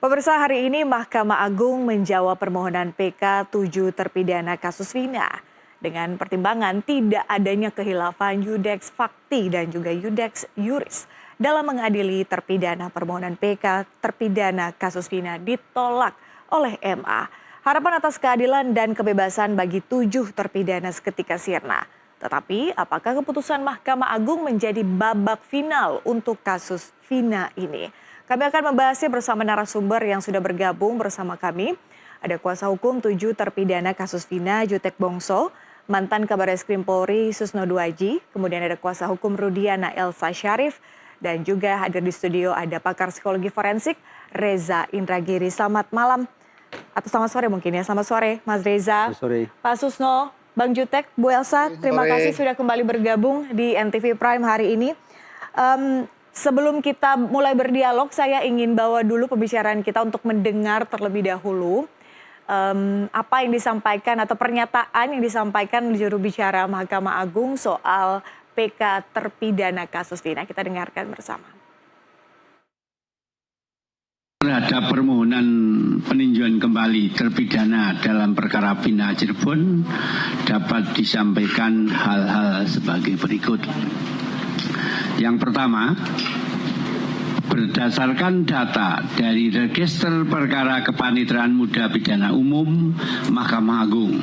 Pemirsa, hari ini Mahkamah Agung menjawab permohonan PK 7 terpidana kasus Vina dengan pertimbangan tidak adanya khilafan Iudex Facti dan juga Iudex Iuris dalam mengadili terpidana. Permohonan PK terpidana kasus Vina ditolak oleh MA. Harapan atas keadilan dan kebebasan bagi 7 terpidana seketika sirna. Tetapi apakah keputusan Mahkamah Agung menjadi babak final untuk kasus Vina ini? Kami akan membahasnya bersama narasumber yang sudah bergabung bersama kami. Ada kuasa hukum 7 terpidana kasus Vina, Jutek Bongso, mantan Kabareskrim Polri Susno Duaji, kemudian ada kuasa hukum Rudiana Elsa Syarif, dan juga hadir di studio ada pakar psikologi forensik Reza Indragiri. Selamat malam, atau selamat sore mungkin ya. Selamat sore Mas Reza, sore. Pak Susno, Bang Jutek, Bu Elsa, terima kasih sudah kembali bergabung di NTV Prime hari ini. Sebelum kita mulai berdialog, saya ingin bawa dulu pembicaraan kita untuk mendengar terlebih dahulu apa yang disampaikan atau pernyataan yang disampaikan juru bicara Mahkamah Agung soal PK terpidana kasus Vina. Kita dengarkan bersama. Terhadap permohonan peninjauan kembali terpidana dalam perkara Vina Cirebon dapat disampaikan hal-hal sebagai berikut. Yang pertama, berdasarkan data dari Register Perkara Kepaniteraan Muda Pidana Umum Mahkamah Agung,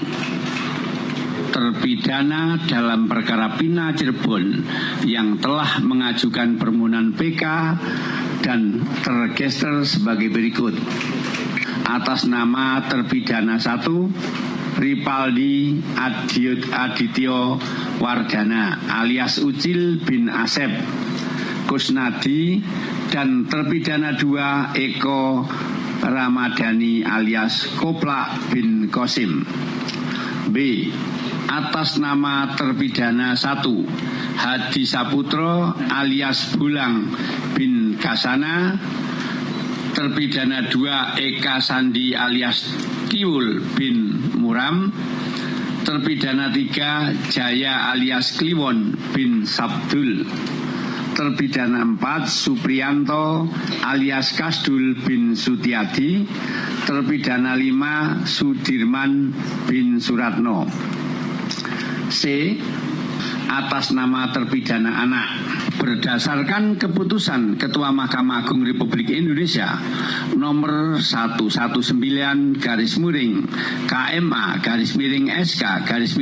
terpidana dalam perkara Vina Cirebon yang telah mengajukan permohonan PK dan terregister sebagai berikut. Atas nama terpidana 1, Ripaldi Adityo Wardana alias Ucil bin Asep Kusnadi, dan terpidana 2, Eko Ramadhani alias Koplak bin Kosim. B. Atas nama terpidana 1, Hadi Saputro alias Bulang bin Kasana, terpidana 2, Eka Sandi alias Kiwul bin Muram, terpidana 3, Jaya alias Kliwon bin Sabdul, terpidana 4, Supriyanto alias Kasdul bin Sutiadi, terpidana 5, Sudirman bin Suratno. C. Atas nama terpidana anak, berdasarkan keputusan Ketua Mahkamah Agung Republik Indonesia nomor 119 KMA SK 7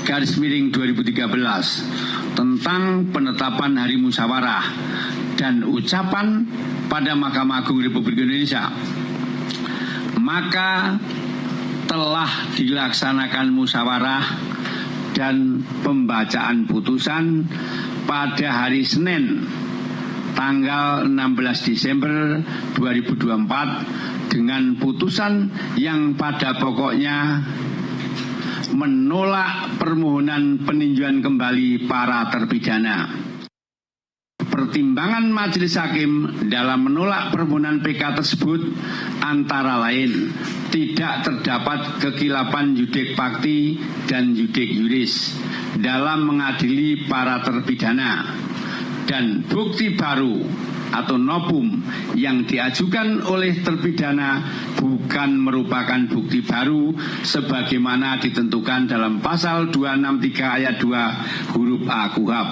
2013 tentang penetapan Hari Musyawarah dan ucapan pada Mahkamah Agung Republik Indonesia, maka telah dilaksanakan musyawarah dan pembacaan putusan pada hari Senin tanggal 16 Desember 2024 dengan putusan yang pada pokoknya menolak permohonan peninjauan kembali para terpidana. Pertimbangan Majelis Hakim dalam menolak permohonan PK tersebut antara lain tidak terdapat kekhilafan Iudex Facti dan Iudex Iuris dalam mengadili para terpidana, dan bukti baru atau novum yang diajukan oleh terpidana bukan merupakan bukti baru sebagaimana ditentukan dalam pasal 263 ayat 2 huruf A KUHP.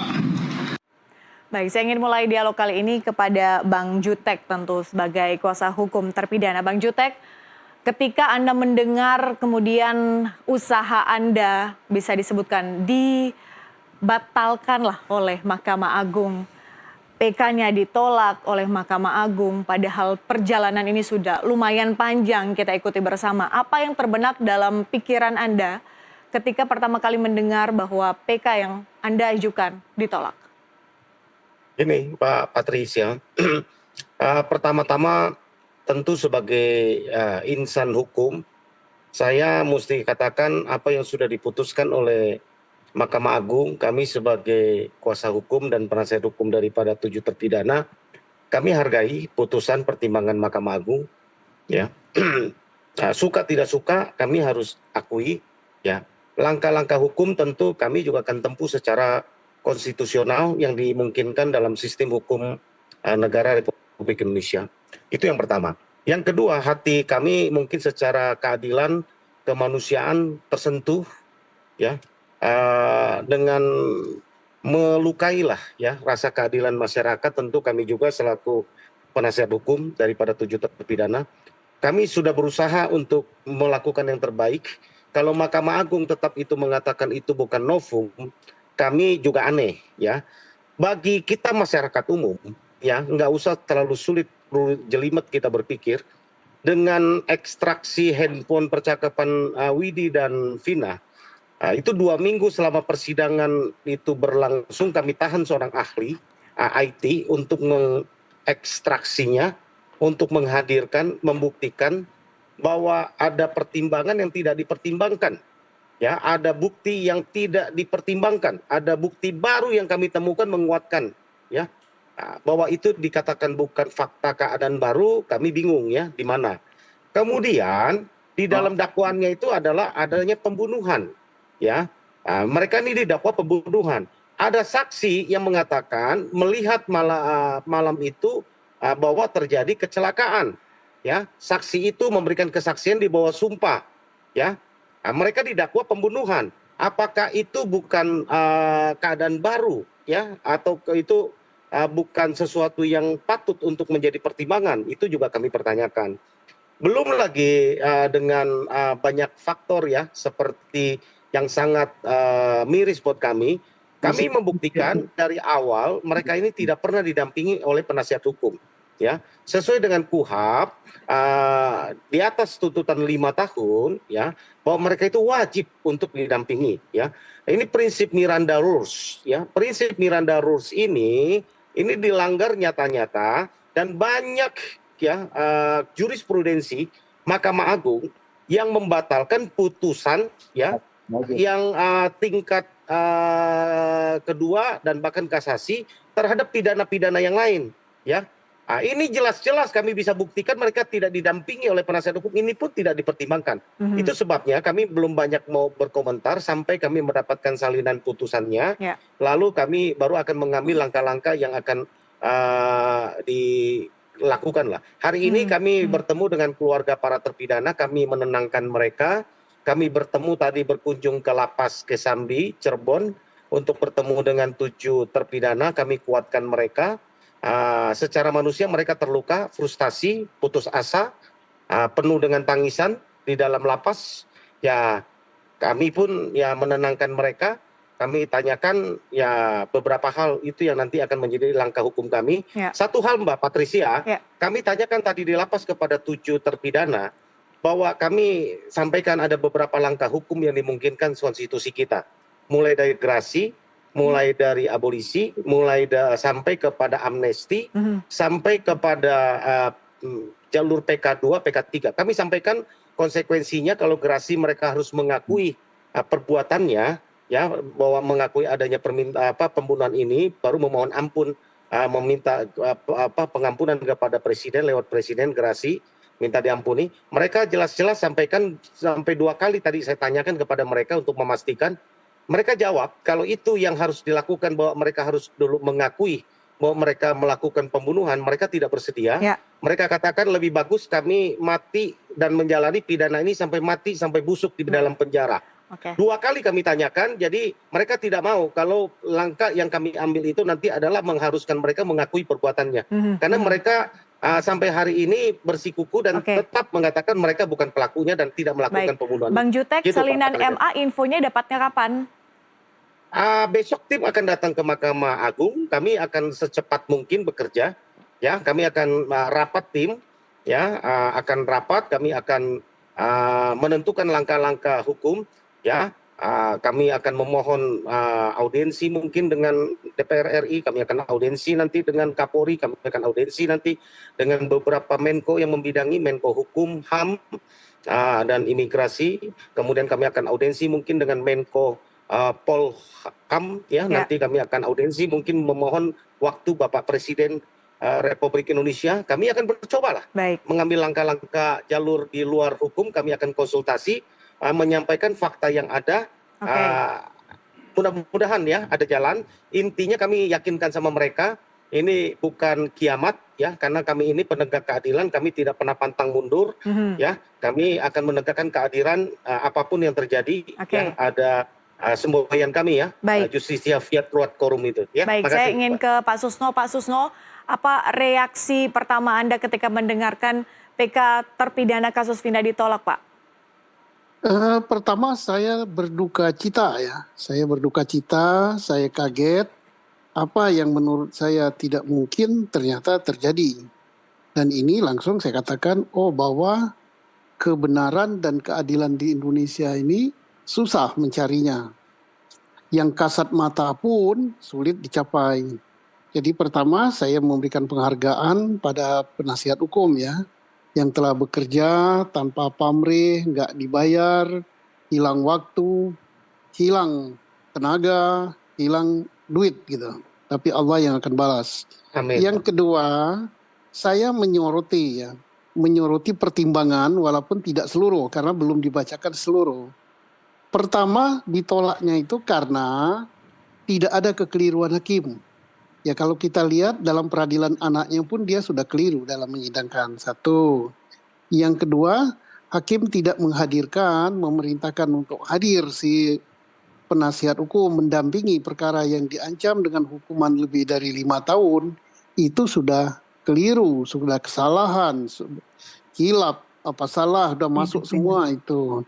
Baik, saya ingin mulai dialog kali ini kepada Bang Jutek tentu sebagai kuasa hukum terpidana. Bang Jutek, ketika Anda mendengar kemudian usaha Anda bisa disebutkan dibatalkanlah oleh Mahkamah Agung, PK-nya ditolak oleh Mahkamah Agung, padahal perjalanan ini sudah lumayan panjang kita ikuti bersama. Apa yang terbenak dalam pikiran Anda ketika pertama kali mendengar bahwa PK yang Anda ajukan ditolak? Ini Pak Patricia, pertama-tama tentu sebagai insan hukum, saya mesti katakan apa yang sudah diputuskan oleh Mahkamah Agung. Kami sebagai kuasa hukum dan penasihat hukum daripada 7 terpidana, kami hargai putusan pertimbangan Mahkamah Agung. Ya, suka tidak suka kami harus akui. Ya, langkah-langkah hukum tentu kami juga akan tempuh secara konstitusional yang dimungkinkan dalam sistem hukum negara Republik Republik Indonesia. Itu yang pertama. Yang kedua, hati kami mungkin secara keadilan, kemanusiaan tersentuh, ya, dengan melukailah ya rasa keadilan masyarakat. Tentu kami juga selaku penasihat hukum daripada 7 terpidana, kami sudah berusaha untuk melakukan yang terbaik. Kalau Mahkamah Agung tetap itu mengatakan itu bukan novum, kami juga aneh ya. Bagi kita masyarakat umum, ya nggak usah terlalu sulit jelimet kita berpikir. Dengan ekstraksi handphone percakapan Widi dan Vina, itu 2 minggu selama persidangan itu berlangsung, kami tahan seorang ahli IT untuk mengekstraksinya, untuk menghadirkan, membuktikan bahwa ada pertimbangan yang tidak dipertimbangkan. Ya, ada bukti yang tidak dipertimbangkan, ada bukti baru yang kami temukan menguatkan, ya, bahwa itu dikatakan bukan fakta keadaan baru, kami bingung ya di mana. Kemudian di dalam dakwaannya itu adalah adanya pembunuhan, ya, mereka ini didakwa pembunuhan. Ada saksi yang mengatakan melihat malam itu bahwa terjadi kecelakaan, ya, saksi itu memberikan kesaksian di bawah sumpah, ya. Mereka didakwa pembunuhan. Apakah itu bukan keadaan baru, ya, atau itu bukan sesuatu yang patut untuk menjadi pertimbangan? Itu juga kami pertanyakan. Belum lagi dengan banyak faktor ya, seperti yang sangat miris buat kami. Kami membuktikan dari awal mereka ini tidak pernah didampingi oleh penasihat hukum. Ya, sesuai dengan KUHP, di atas tuntutan 5 tahun, ya, bahwa mereka itu wajib untuk didampingi, ya. Ini prinsip Miranda Rules, ya. Prinsip Miranda Rules ini dilanggar nyata-nyata, dan banyak ya jurisprudensi Mahkamah Agung yang membatalkan putusan, ya, yang tingkat kedua dan bahkan kasasi terhadap pidana-pidana yang lain, ya. Ini jelas-jelas kami bisa buktikan mereka tidak didampingi oleh penasihat hukum, ini pun tidak dipertimbangkan. Itu sebabnya kami belum banyak mau berkomentar sampai kami mendapatkan salinan putusannya. Lalu kami baru akan mengambil langkah-langkah yang akan dilakukan lah. Hari ini kami bertemu dengan keluarga para terpidana, kami menenangkan mereka. Kami bertemu tadi, berkunjung ke Lapas Kesambi, Cirebon, untuk bertemu dengan 7 terpidana, kami kuatkan mereka. Secara manusia mereka terluka, frustasi, putus asa, penuh dengan tangisan di dalam lapas. Ya, kami pun ya menenangkan mereka. Kami tanyakan ya beberapa hal itu yang nanti akan menjadi langkah hukum kami. Satu hal Mbak Patricia, kami tanyakan tadi di lapas kepada 7 terpidana bahwa kami sampaikan ada beberapa langkah hukum yang dimungkinkan konstitusi kita, mulai dari gerasi, mulai dari abolisi, sampai kepada amnesti, sampai kepada jalur PK2, PK3. Kami sampaikan konsekuensinya kalau gerasi mereka harus mengakui perbuatannya, ya, bahwa mengakui adanya pembunuhan ini, baru memohon ampun, meminta pengampunan kepada presiden lewat presiden gerasi, minta diampuni. Mereka jelas-jelas sampaikan sampai 2 kali tadi saya tanyakan kepada mereka untuk memastikan. Mereka jawab kalau itu yang harus dilakukan, bahwa mereka harus dulu mengakui bahwa mereka melakukan pembunuhan, mereka tidak bersedia. Mereka katakan lebih bagus kami mati dan menjalani pidana ini sampai mati, sampai busuk di dalam penjara. 2 kali kami tanyakan, jadi mereka tidak mau kalau langkah yang kami ambil itu nanti adalah mengharuskan mereka mengakui perbuatannya. Karena mereka sampai hari ini bersikuku dan tetap mengatakan mereka bukan pelakunya dan tidak melakukan pembunuhan. Bang Jutek, gitu, salinan MA infonya dapatnya kapan? Besok tim akan datang ke Mahkamah Agung, kami akan secepat mungkin bekerja, ya, kami akan rapat tim, ya, akan rapat, kami akan menentukan langkah-langkah hukum, ya, kami akan memohon audiensi mungkin dengan DPR RI, kami akan audiensi nanti dengan Kapolri, kami akan audiensi nanti dengan beberapa Menko yang membidangi, Menko Hukum, HAM, dan Imigrasi, kemudian kami akan audiensi mungkin dengan Menko Polhukam, ya, nanti kami akan audiensi mungkin memohon waktu Bapak Presiden Republik Indonesia. Kami akan bercoba lah mengambil langkah-langkah jalur di luar hukum. Kami akan konsultasi, menyampaikan fakta yang ada. Mudah-mudahan ya ada jalan. Intinya kami yakinkan sama mereka ini bukan kiamat ya, karena kami ini penegak keadilan, kami tidak pernah pantang mundur ya. Kami akan menegakkan keadilan apapun yang terjadi ya. Ada semboyan kami ya, Baik. Justisia Fiat Quod Corum itu ya. Baik, saya ingin ke Pak Susno. Pak Susno, apa reaksi pertama Anda ketika mendengarkan PK terpidana kasus Vina ditolak, Pak? Pertama saya berduka cita ya. Saya berduka cita, saya kaget. Apa yang menurut saya tidak mungkin ternyata terjadi. Dan ini langsung saya katakan, bahwa kebenaran dan keadilan di Indonesia ini susah mencarinya. Yang kasat mata pun sulit dicapai. Jadi pertama saya memberikan penghargaan pada penasihat hukum ya, yang telah bekerja tanpa pamrih, nggak dibayar, hilang waktu, hilang tenaga, hilang duit gitu. Tapi Allah yang akan balas. Amin. Yang kedua, saya menyoroti pertimbangan walaupun tidak seluruh karena belum dibacakan seluruh. Pertama ditolaknya itu karena tidak ada kekeliruan hakim. Ya kalau kita lihat dalam peradilan anaknya pun dia sudah keliru dalam menyidangkan. Satu. Yang kedua, hakim tidak menghadirkan, memerintahkan untuk hadir si penasihat hukum mendampingi perkara yang diancam dengan hukuman lebih dari 5 tahun. Itu sudah keliru, sudah kesalahan, hilap, apa salah, sudah masuk semua itu.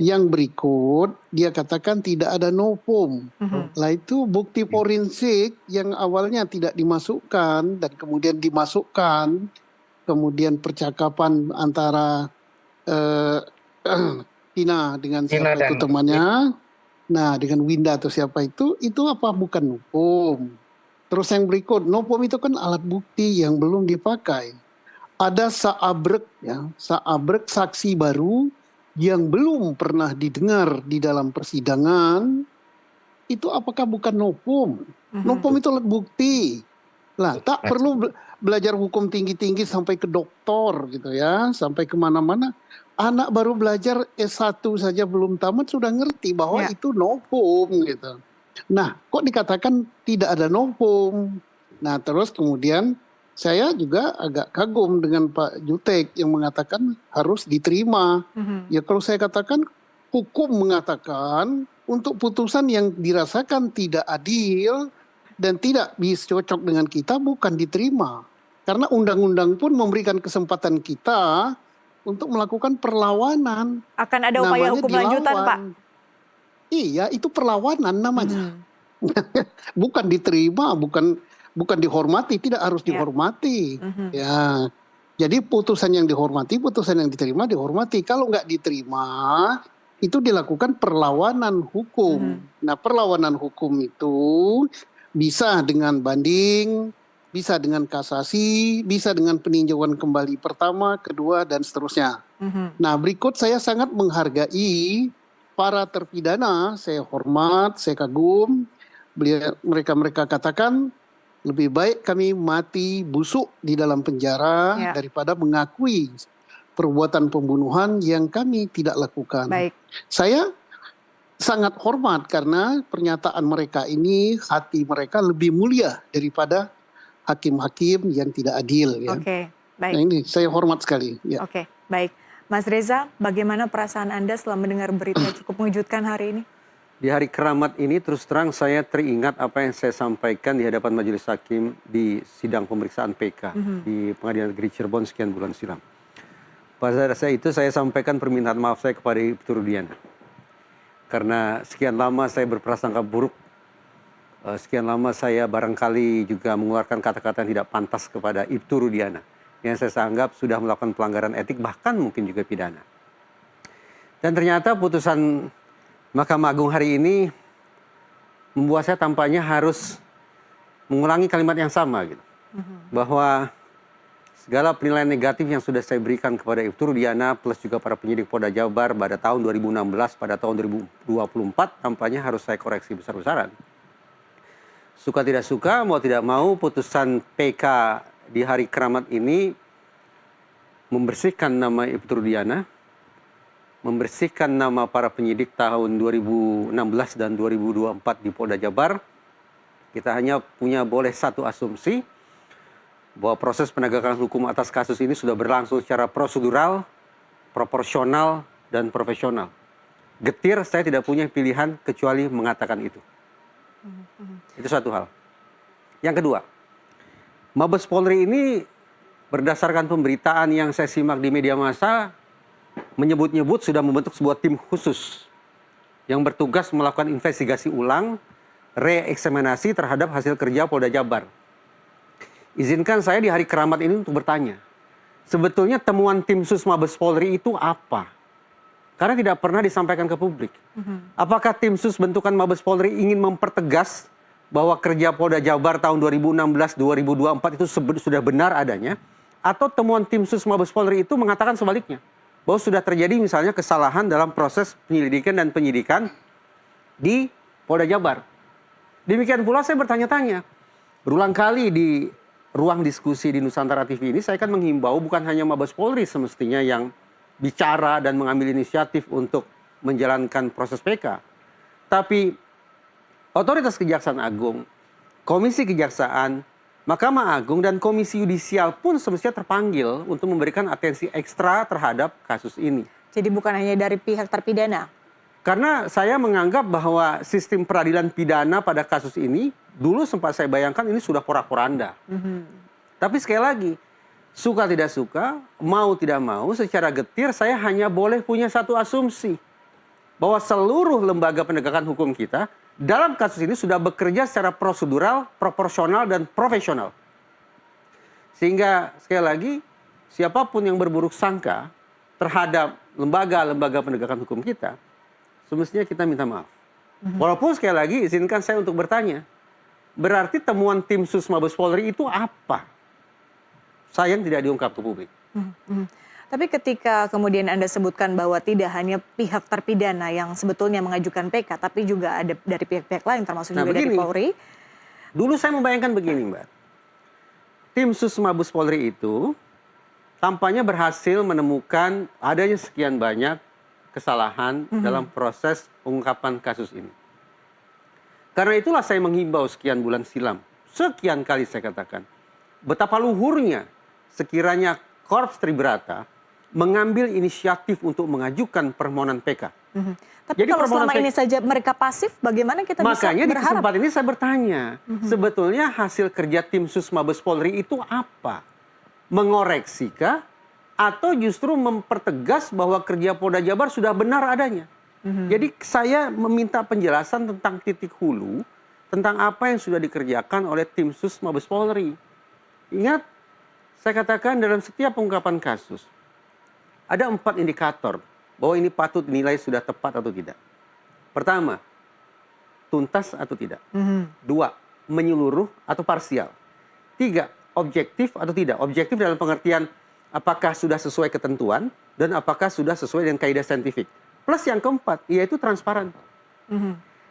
Yang berikut, dia katakan tidak ada novum. Lah itu bukti forensik yang awalnya tidak dimasukkan dan kemudian dimasukkan. Kemudian percakapan antara Tina dengan siapa itu temannya. Nah dengan Winda atau siapa itu apa bukan novum. Terus yang berikut, novum itu kan alat bukti yang belum dipakai. Ada saabrek ya, saabrek saksi baru yang belum pernah didengar di dalam persidangan, itu apakah bukan novum? Novum itu alat bukti. Lah, tak perlu belajar hukum tinggi-tinggi sampai ke doktor gitu ya, sampai kemana-mana. Anak baru belajar S1 saja belum tamat sudah ngerti bahwa itu novum gitu. Nah, kok dikatakan tidak ada novum? Nah, terus kemudian saya juga agak kagum dengan Pak Jutek yang mengatakan harus diterima. Ya kalau saya katakan hukum mengatakan untuk putusan yang dirasakan tidak adil dan tidak bisa cocok dengan kita bukan diterima. Karena undang-undang pun memberikan kesempatan kita untuk melakukan perlawanan. Akan ada upaya hukum lanjutan, Pak? Iya, itu perlawanan namanya. Bukan diterima, bukan dihormati, tidak harus dihormati. Ya, jadi putusan yang dihormati, putusan yang diterima dihormati. Kalau nggak diterima, itu dilakukan perlawanan hukum. Nah, perlawanan hukum itu bisa dengan banding, bisa dengan kasasi, bisa dengan peninjauan kembali pertama, kedua, dan seterusnya. Nah, berikut saya sangat menghargai para terpidana, saya hormat, saya kagum. Mereka katakan lebih baik kami mati busuk di dalam penjara daripada mengakui perbuatan pembunuhan yang kami tidak lakukan. Baik. Saya sangat hormat karena pernyataan mereka ini, hati mereka lebih mulia daripada hakim-hakim yang tidak adil. Ya. Oke, baik. Nah ini saya hormat sekali. Ya. Oke, baik. Mas Reza, bagaimana perasaan Anda setelah mendengar berita cukup mengejutkan hari ini? Di hari keramat ini terus terang saya teringat apa yang saya sampaikan di hadapan majelis hakim di sidang pemeriksaan PK di Pengadilan Negeri Cirebon sekian bulan silam. Pada saat itu saya sampaikan permintaan maaf saya kepada Ibtu Rudiana. Karena sekian lama saya berprasangka buruk, sekian lama saya barangkali juga mengeluarkan kata-kata yang tidak pantas kepada Ibtu Rudiana. Yang saya anggap sudah melakukan pelanggaran etik bahkan mungkin juga pidana. Dan ternyata putusan Mahkamah Agung hari ini membuat saya tampaknya harus mengulangi kalimat yang sama gitu. Bahwa segala penilaian negatif yang sudah saya berikan kepada Ibtu Rudiana plus juga para penyidik Polda Jabar pada tahun 2016 pada tahun 2024 tampaknya harus saya koreksi besar-besaran. Suka tidak suka, mau tidak mau putusan PK di hari keramat ini membersihkan nama Ibtu Rudiana, membersihkan nama para penyidik tahun 2016 dan 2024 di Polda Jabar. Kita hanya boleh satu asumsi bahwa proses penegakan hukum atas kasus ini sudah berlangsung secara prosedural, proporsional, dan profesional. Getir, saya tidak punya pilihan kecuali mengatakan itu. Itu satu hal. Yang kedua, Mabes Polri ini berdasarkan pemberitaan yang saya simak di media massa, menyebut-nyebut sudah membentuk sebuah tim khusus yang bertugas melakukan investigasi ulang, reeksaminasi terhadap hasil kerja Polda Jabar. Izinkan saya di hari keramat ini untuk bertanya, sebetulnya temuan tim sus Mabes Polri itu apa? Karena tidak pernah disampaikan ke publik. Apakah tim sus bentukan Mabes Polri ingin mempertegas bahwa kerja Polda Jabar tahun 2016-2024 itu sudah benar adanya? Atau temuan tim sus Mabes Polri itu mengatakan sebaliknya, bahwa sudah terjadi misalnya kesalahan dalam proses penyelidikan dan penyidikan di Polda Jabar? Demikian pula saya bertanya-tanya, berulang kali di ruang diskusi di Nusantara TV ini, saya kan menghimbau bukan hanya Mabes Polri semestinya yang bicara dan mengambil inisiatif untuk menjalankan proses PK. Tapi Otoritas Kejaksaan Agung, Komisi Kejaksaan, Mahkamah Agung, dan Komisi Yudisial pun semestinya terpanggil untuk memberikan atensi ekstra terhadap kasus ini. Jadi bukan hanya dari pihak terpidana? Karena saya menganggap bahwa sistem peradilan pidana pada kasus ini, dulu sempat saya bayangkan ini sudah porak-poranda. Tapi sekali lagi, suka tidak suka, mau tidak mau, secara getir saya hanya boleh punya satu asumsi. Bahwa seluruh lembaga penegakan hukum kita dalam kasus ini sudah bekerja secara prosedural, proporsional, dan profesional. Sehingga sekali lagi, siapapun yang berburuk sangka terhadap lembaga-lembaga penegakan hukum kita, semestinya kita minta maaf. Walaupun sekali lagi izinkan saya untuk bertanya, berarti temuan tim sus Mabes Polri itu apa? Sayang tidak diungkap ke publik. Tapi ketika kemudian Anda sebutkan bahwa tidak hanya pihak terpidana yang sebetulnya mengajukan PK, tapi juga ada dari pihak-pihak lain termasuk juga dari Polri. Dulu saya membayangkan begini, Mbak. Tim sus Mabes Polri itu tampaknya berhasil menemukan adanya sekian banyak kesalahan dalam proses pengungkapan kasus ini. Karena itulah saya menghimbau sekian bulan silam, sekian kali saya katakan, betapa luhurnya sekiranya Korps Tribrata mengambil inisiatif untuk mengajukan permohonan PK. Tapi jadi kalau selama ini saja mereka pasif, bagaimana kita bisa berharap? Makanya di kesempatan ini saya bertanya, sebetulnya hasil kerja tim sus Mabes Polri itu apa? Mengoreksikah? Atau justru mempertegas bahwa kerja Polda Jabar sudah benar adanya. Jadi saya meminta penjelasan tentang titik hulu, tentang apa yang sudah dikerjakan oleh tim sus Mabes Polri. Ingat, saya katakan dalam setiap pengungkapan kasus, ada 4 indikator bahwa ini patut dinilai sudah tepat atau tidak. Pertama, tuntas atau tidak. 2, menyeluruh atau parsial. 3, objektif atau tidak. Objektif dalam pengertian apakah sudah sesuai ketentuan dan apakah sudah sesuai dengan kaidah saintifik. Plus yang keempat, yaitu transparan.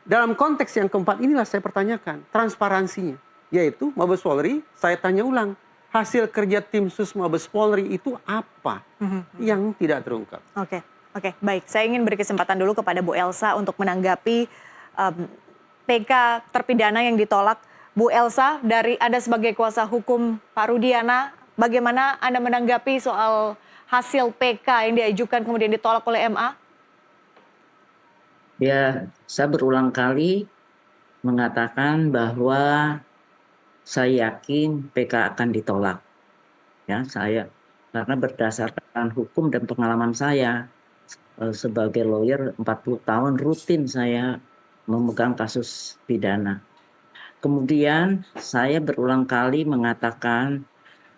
Dalam konteks yang keempat inilah saya pertanyakan transparansinya. Yaitu Mabes Polri, saya tanya ulang, hasil kerja tim sus Mabes Polri itu apa yang tidak terungkap. Oke, baik. Saya ingin beri kesempatan dulu kepada Bu Elsa untuk menanggapi PK terpidana yang ditolak. Bu Elsa, dari Anda sebagai kuasa hukum Pak Rudiana, bagaimana Anda menanggapi soal hasil PK yang diajukan kemudian ditolak oleh MA? Ya, saya berulang kali mengatakan bahwa saya yakin PK akan ditolak. Ya, karena berdasarkan hukum dan pengalaman saya sebagai lawyer 40 tahun rutin saya memegang kasus pidana. Kemudian saya berulang kali mengatakan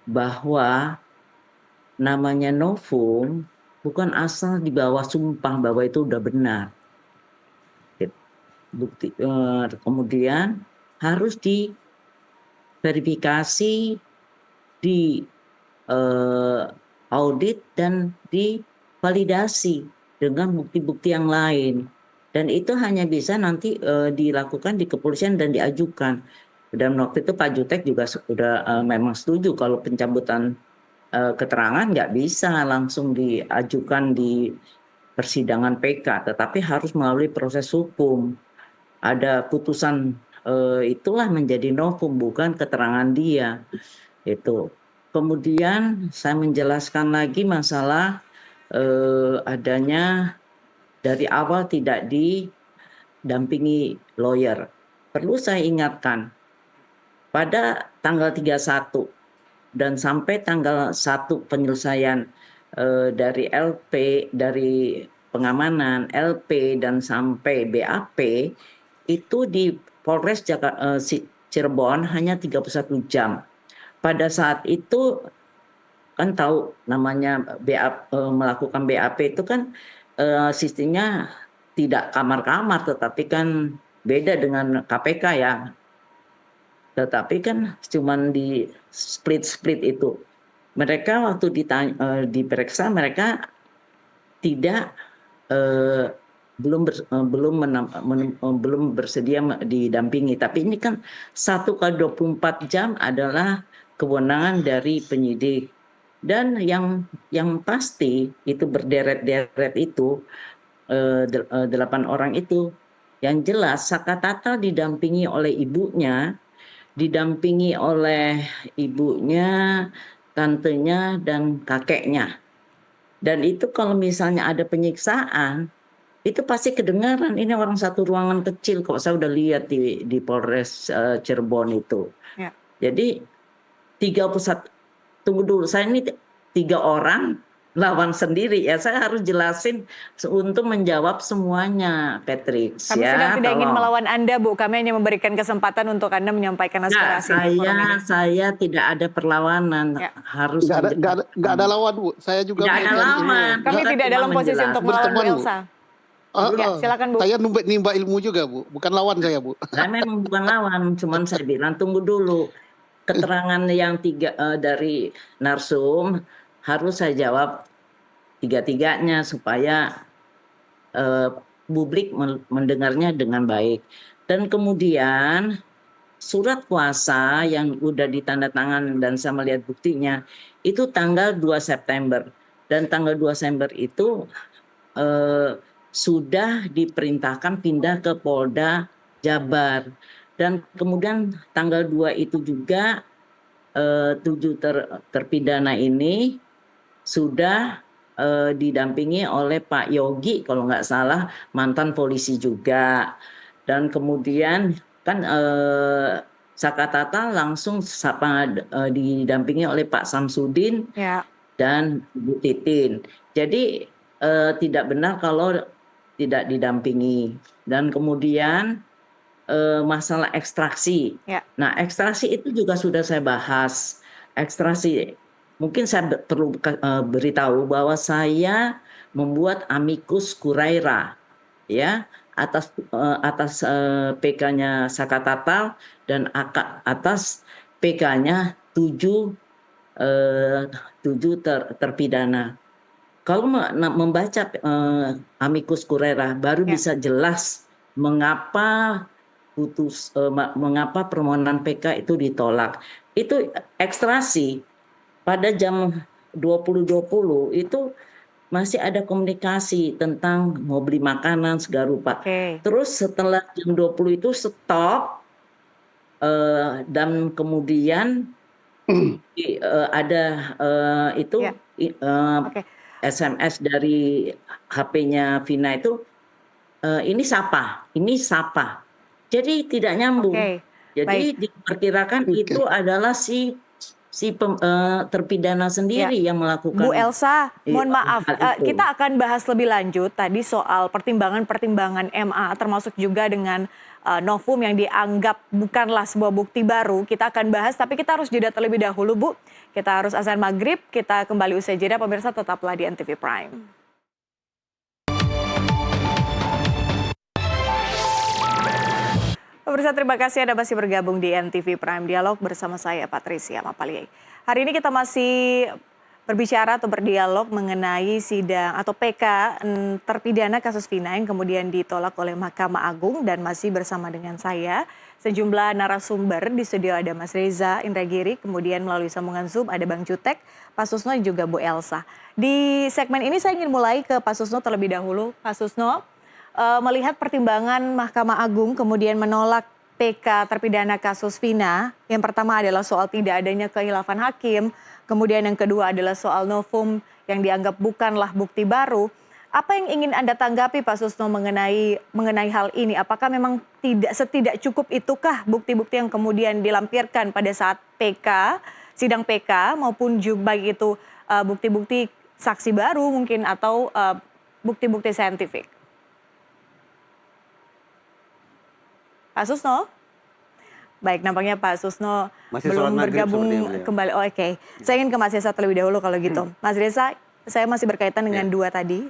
bahwa namanya novum bukan asal di bawah sumpah bahwa itu udah benar. Bukti, kemudian harus diverifikasi, di audit dan divalidasi dengan bukti-bukti yang lain. Dan itu hanya bisa nanti dilakukan di kepolisian dan diajukan. Dan waktu itu Pak Jutek juga sudah memang setuju kalau pencabutan keterangan nggak bisa langsung diajukan di persidangan PK, tetapi harus melalui proses hukum. Ada putusan itulah menjadi novum, bukan keterangan dia. Itu. Kemudian saya menjelaskan lagi masalah adanya dari awal tidak didampingi lawyer. Perlu saya ingatkan, pada tanggal 31 dan sampai tanggal 1 penyelesaian dari LP, dari pengamanan, LP, dan sampai BAP, itu di Polres Cirebon hanya 31 jam. Pada saat itu kan tahu namanya melakukan BAP itu kan sistemnya tidak kamar-kamar, tetapi kan beda dengan KPK ya. Tetapi kan cuman di split itu. Mereka waktu diperiksa mereka tidak belum bersedia didampingi. Tapi ini kan 1 kali 24 jam adalah kewenangan dari penyidik. Dan yang pasti itu berderet-deret itu 8 orang itu, yang jelas Saka Tatal didampingi oleh ibunya, didampingi oleh ibunya, tantenya, dan kakeknya. Dan itu kalau misalnya ada penyiksaan, itu pasti kedengaran. Ini orang satu ruangan kecil, kok saya udah lihat di Polres Cirebon itu. Ya. Jadi 31, tunggu dulu, saya ini 3 orang lawan sendiri ya, saya harus jelasin untuk menjawab semuanya, Patrick. Kami ya, sedang tidak ingin melawan Anda, Bu. Kami hanya memberikan kesempatan untuk Anda menyampaikan aspirasi. Saya tidak ada perlawanan. Ya. Harus nggak ada lawan, Bu. Saya juga tidak ada lawan. Kami tidak dalam posisi untuk melawan Bu Elsa. Ya, silakan, Bu. Saya nimba ilmu juga, Bu. Bukan lawan saya, Bu. Saya memang bukan lawan, cuman saya bilang tunggu dulu. Keterangan yang 3 dari narsum harus saya jawab 3-tiganya supaya publik mendengarnya dengan baik. Dan kemudian surat kuasa yang udah ditandatangan dan saya melihat buktinya itu tanggal 2 September. Dan tanggal 2 September itu sudah diperintahkan pindah ke Polda Jabar. Dan kemudian tanggal 2 itu juga 7 terpidana ini sudah didampingi oleh Pak Yogi, kalau nggak salah mantan polisi juga. Dan kemudian kan Saka Tatal langsung didampingi oleh Pak Samsudin ya. Dan Bu Titin. Jadi tidak benar kalau tidak didampingi. Dan kemudian masalah ekstraksi. Ya. Nah, ekstraksi itu juga sudah saya bahas. Ekstraksi, mungkin saya perlu beritahu bahwa saya membuat amicus curiae ya atas PK-nya Saka Tatal dan atas PK-nya 7 terpidana. Kalau membaca amicus curiae baru bisa jelas mengapa permohonan PK itu ditolak. Itu ekstraksi pada jam 20.20 itu masih ada komunikasi tentang mau beli makanan segala rupa. Terus setelah jam 20 itu stop dan kemudian ada SMS dari HP-nya Vina itu ini sapa. Jadi tidak nyambung. Jadi diperkirakan itu adalah si terpidana sendiri yang melakukan. Bu Elsa, mohon maaf, kita akan bahas lebih lanjut tadi soal pertimbangan MA, termasuk juga dengan novum yang dianggap bukanlah sebuah bukti baru. Kita akan bahas, tapi kita harus jeda terlebih dahulu, Bu. Kita harus azan maghrib, kita kembali usai jeda. Pemirsa tetaplah di NTV Prime. Pemirsa, terima kasih Anda masih bergabung di NTV Prime Dialog bersama saya Patricia Mapaliei. Hari ini kita masih berbicara atau berdialog mengenai sidang atau PK terpidana kasus Vina yang kemudian ditolak oleh Mahkamah Agung, dan masih bersama dengan saya sejumlah narasumber. Di studio ada Mas Reza Indragiri, kemudian melalui sambungan Zoom ada Bang Jutek, Pak Susno dan juga Bu Elsa. Di segmen ini saya ingin mulai ke Pak Susno terlebih dahulu. Pak Susno, melihat pertimbangan Mahkamah Agung kemudian menolak PK terpidana kasus Vina. Yang pertama adalah soal tidak adanya khilafan hakim, kemudian yang kedua adalah soal novum yang dianggap bukanlah bukti baru. Apa yang ingin Anda tanggapi Pak Susno mengenai hal ini? Apakah memang tidak cukup itukah bukti-bukti yang kemudian dilampirkan pada saat PK, sidang PK maupun juga baik itu bukti-bukti saksi baru mungkin atau bukti-bukti saintifik? Pak Susno? Baik, nampaknya Pak Susno belum bergabung kembali. Oh, oke. Saya ingin ke Mas Reza terlebih dahulu kalau gitu. Mas Reza, saya masih berkaitan dengan dua tadi,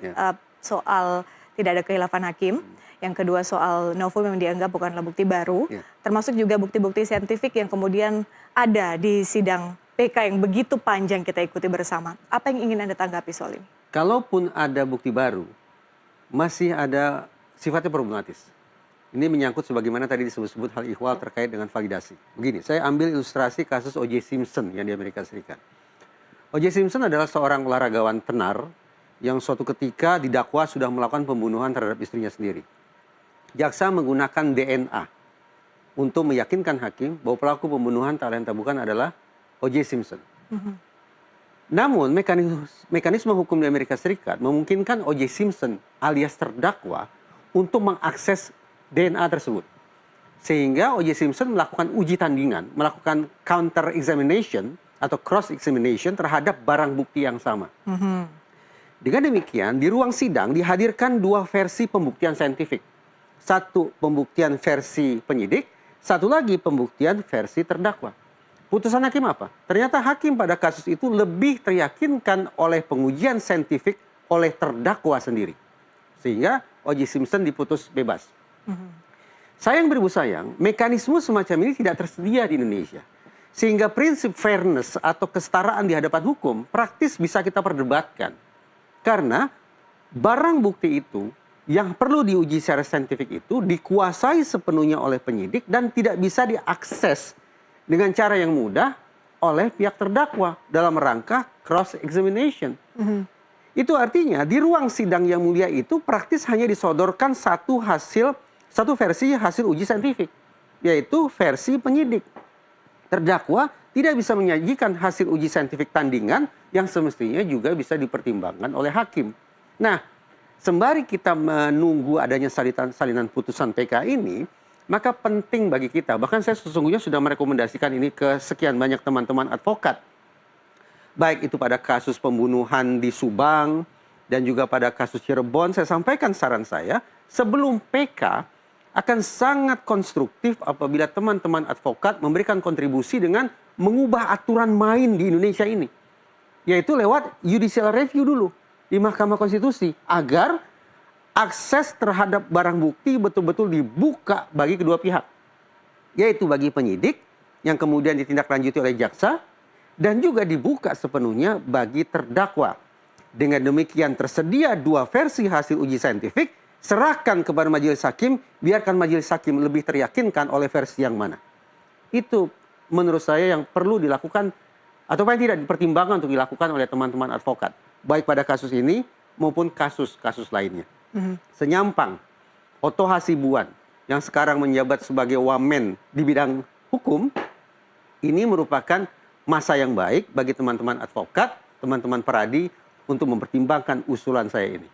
soal tidak ada khilafan hakim. Yang kedua soal novum yang dianggap bukanlah bukti baru. Termasuk juga bukti-bukti saintifik yang kemudian ada di sidang PK yang begitu panjang kita ikuti bersama. Apa yang ingin Anda tanggapi soal ini? Kalaupun ada bukti baru, masih ada sifatnya problematis. Ini menyangkut sebagaimana tadi disebut-sebut hal ihwal terkait dengan validasi. Begini, saya ambil ilustrasi kasus O.J. Simpson yang di Amerika Serikat. O.J. Simpson adalah seorang olahragawan tenar yang suatu ketika didakwa sudah melakukan pembunuhan terhadap istrinya sendiri. Jaksa menggunakan DNA untuk meyakinkan hakim bahwa pelaku pembunuhan tak lain tak bukan adalah O.J. Simpson. Namun mekanisme hukum di Amerika Serikat memungkinkan O.J. Simpson alias terdakwa untuk mengakses DNA tersebut. Sehingga O.J. Simpson melakukan uji tandingan, melakukan counter examination atau cross examination terhadap barang bukti yang sama. Dengan demikian, di ruang sidang dihadirkan dua versi pembuktian saintifik. Satu pembuktian versi penyidik, satu lagi pembuktian versi terdakwa. Putusan hakim apa? Ternyata hakim pada kasus itu lebih teryakinkan oleh pengujian saintifik oleh terdakwa sendiri. Sehingga O.J. Simpson diputus bebas. Sayang beribu sayang, mekanisme semacam ini tidak tersedia di Indonesia. Sehingga prinsip fairness atau kesetaraan di hadapan hukum praktis bisa kita perdebatkan. Karena barang bukti itu yang perlu diuji secara saintifik itu dikuasai sepenuhnya oleh penyidik dan tidak bisa diakses dengan cara yang mudah oleh pihak terdakwa dalam rangka cross examination. Itu artinya di ruang sidang yang mulia itu praktis hanya disodorkan satu versi hasil uji saintifik, yaitu versi penyidik. Terdakwa tidak bisa menyajikan hasil uji saintifik tandingan yang semestinya juga bisa dipertimbangkan oleh hakim. Nah, sembari kita menunggu adanya salinan putusan PK ini, maka penting bagi kita, bahkan saya sesungguhnya sudah merekomendasikan ini ke sekian banyak teman-teman advokat, baik itu pada kasus pembunuhan di Subang dan juga pada kasus Cirebon, saya sampaikan saran saya, sebelum PK akan sangat konstruktif apabila teman-teman advokat memberikan kontribusi dengan mengubah aturan main di Indonesia ini. Yaitu lewat judicial review dulu di Mahkamah Konstitusi, agar akses terhadap barang bukti betul-betul dibuka bagi kedua pihak. Yaitu bagi penyidik yang kemudian ditindaklanjuti oleh jaksa, dan juga dibuka sepenuhnya bagi terdakwa. Dengan demikian tersedia dua versi hasil uji saintifik, serahkan kepada majelis hakim, biarkan majelis hakim lebih teryakinkan oleh versi yang mana. Itu menurut saya yang perlu dilakukan, atau yang tidak dipertimbangkan untuk dilakukan oleh teman-teman advokat. Baik pada kasus ini maupun kasus-kasus lainnya. Senyampang, Oto Hasibuan yang sekarang menjabat sebagai wamen di bidang hukum, ini merupakan masa yang baik bagi teman-teman advokat, teman-teman peradi untuk mempertimbangkan usulan saya ini.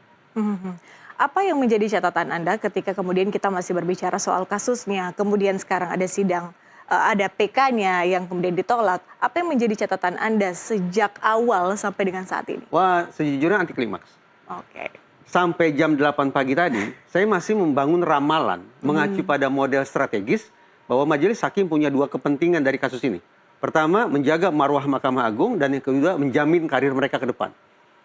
Apa yang menjadi catatan Anda ketika kemudian kita masih berbicara soal kasusnya, kemudian sekarang ada sidang, ada PK-nya yang kemudian ditolak. Apa yang menjadi catatan Anda sejak awal sampai dengan saat ini? Wah, sejujurnya anti klimaks. Oke. Sampai jam 8 pagi tadi, saya masih membangun ramalan mengacu pada model strategis bahwa majelis hakim punya dua kepentingan dari kasus ini. Pertama, menjaga marwah Mahkamah Agung, dan yang kedua, menjamin karir mereka ke depan.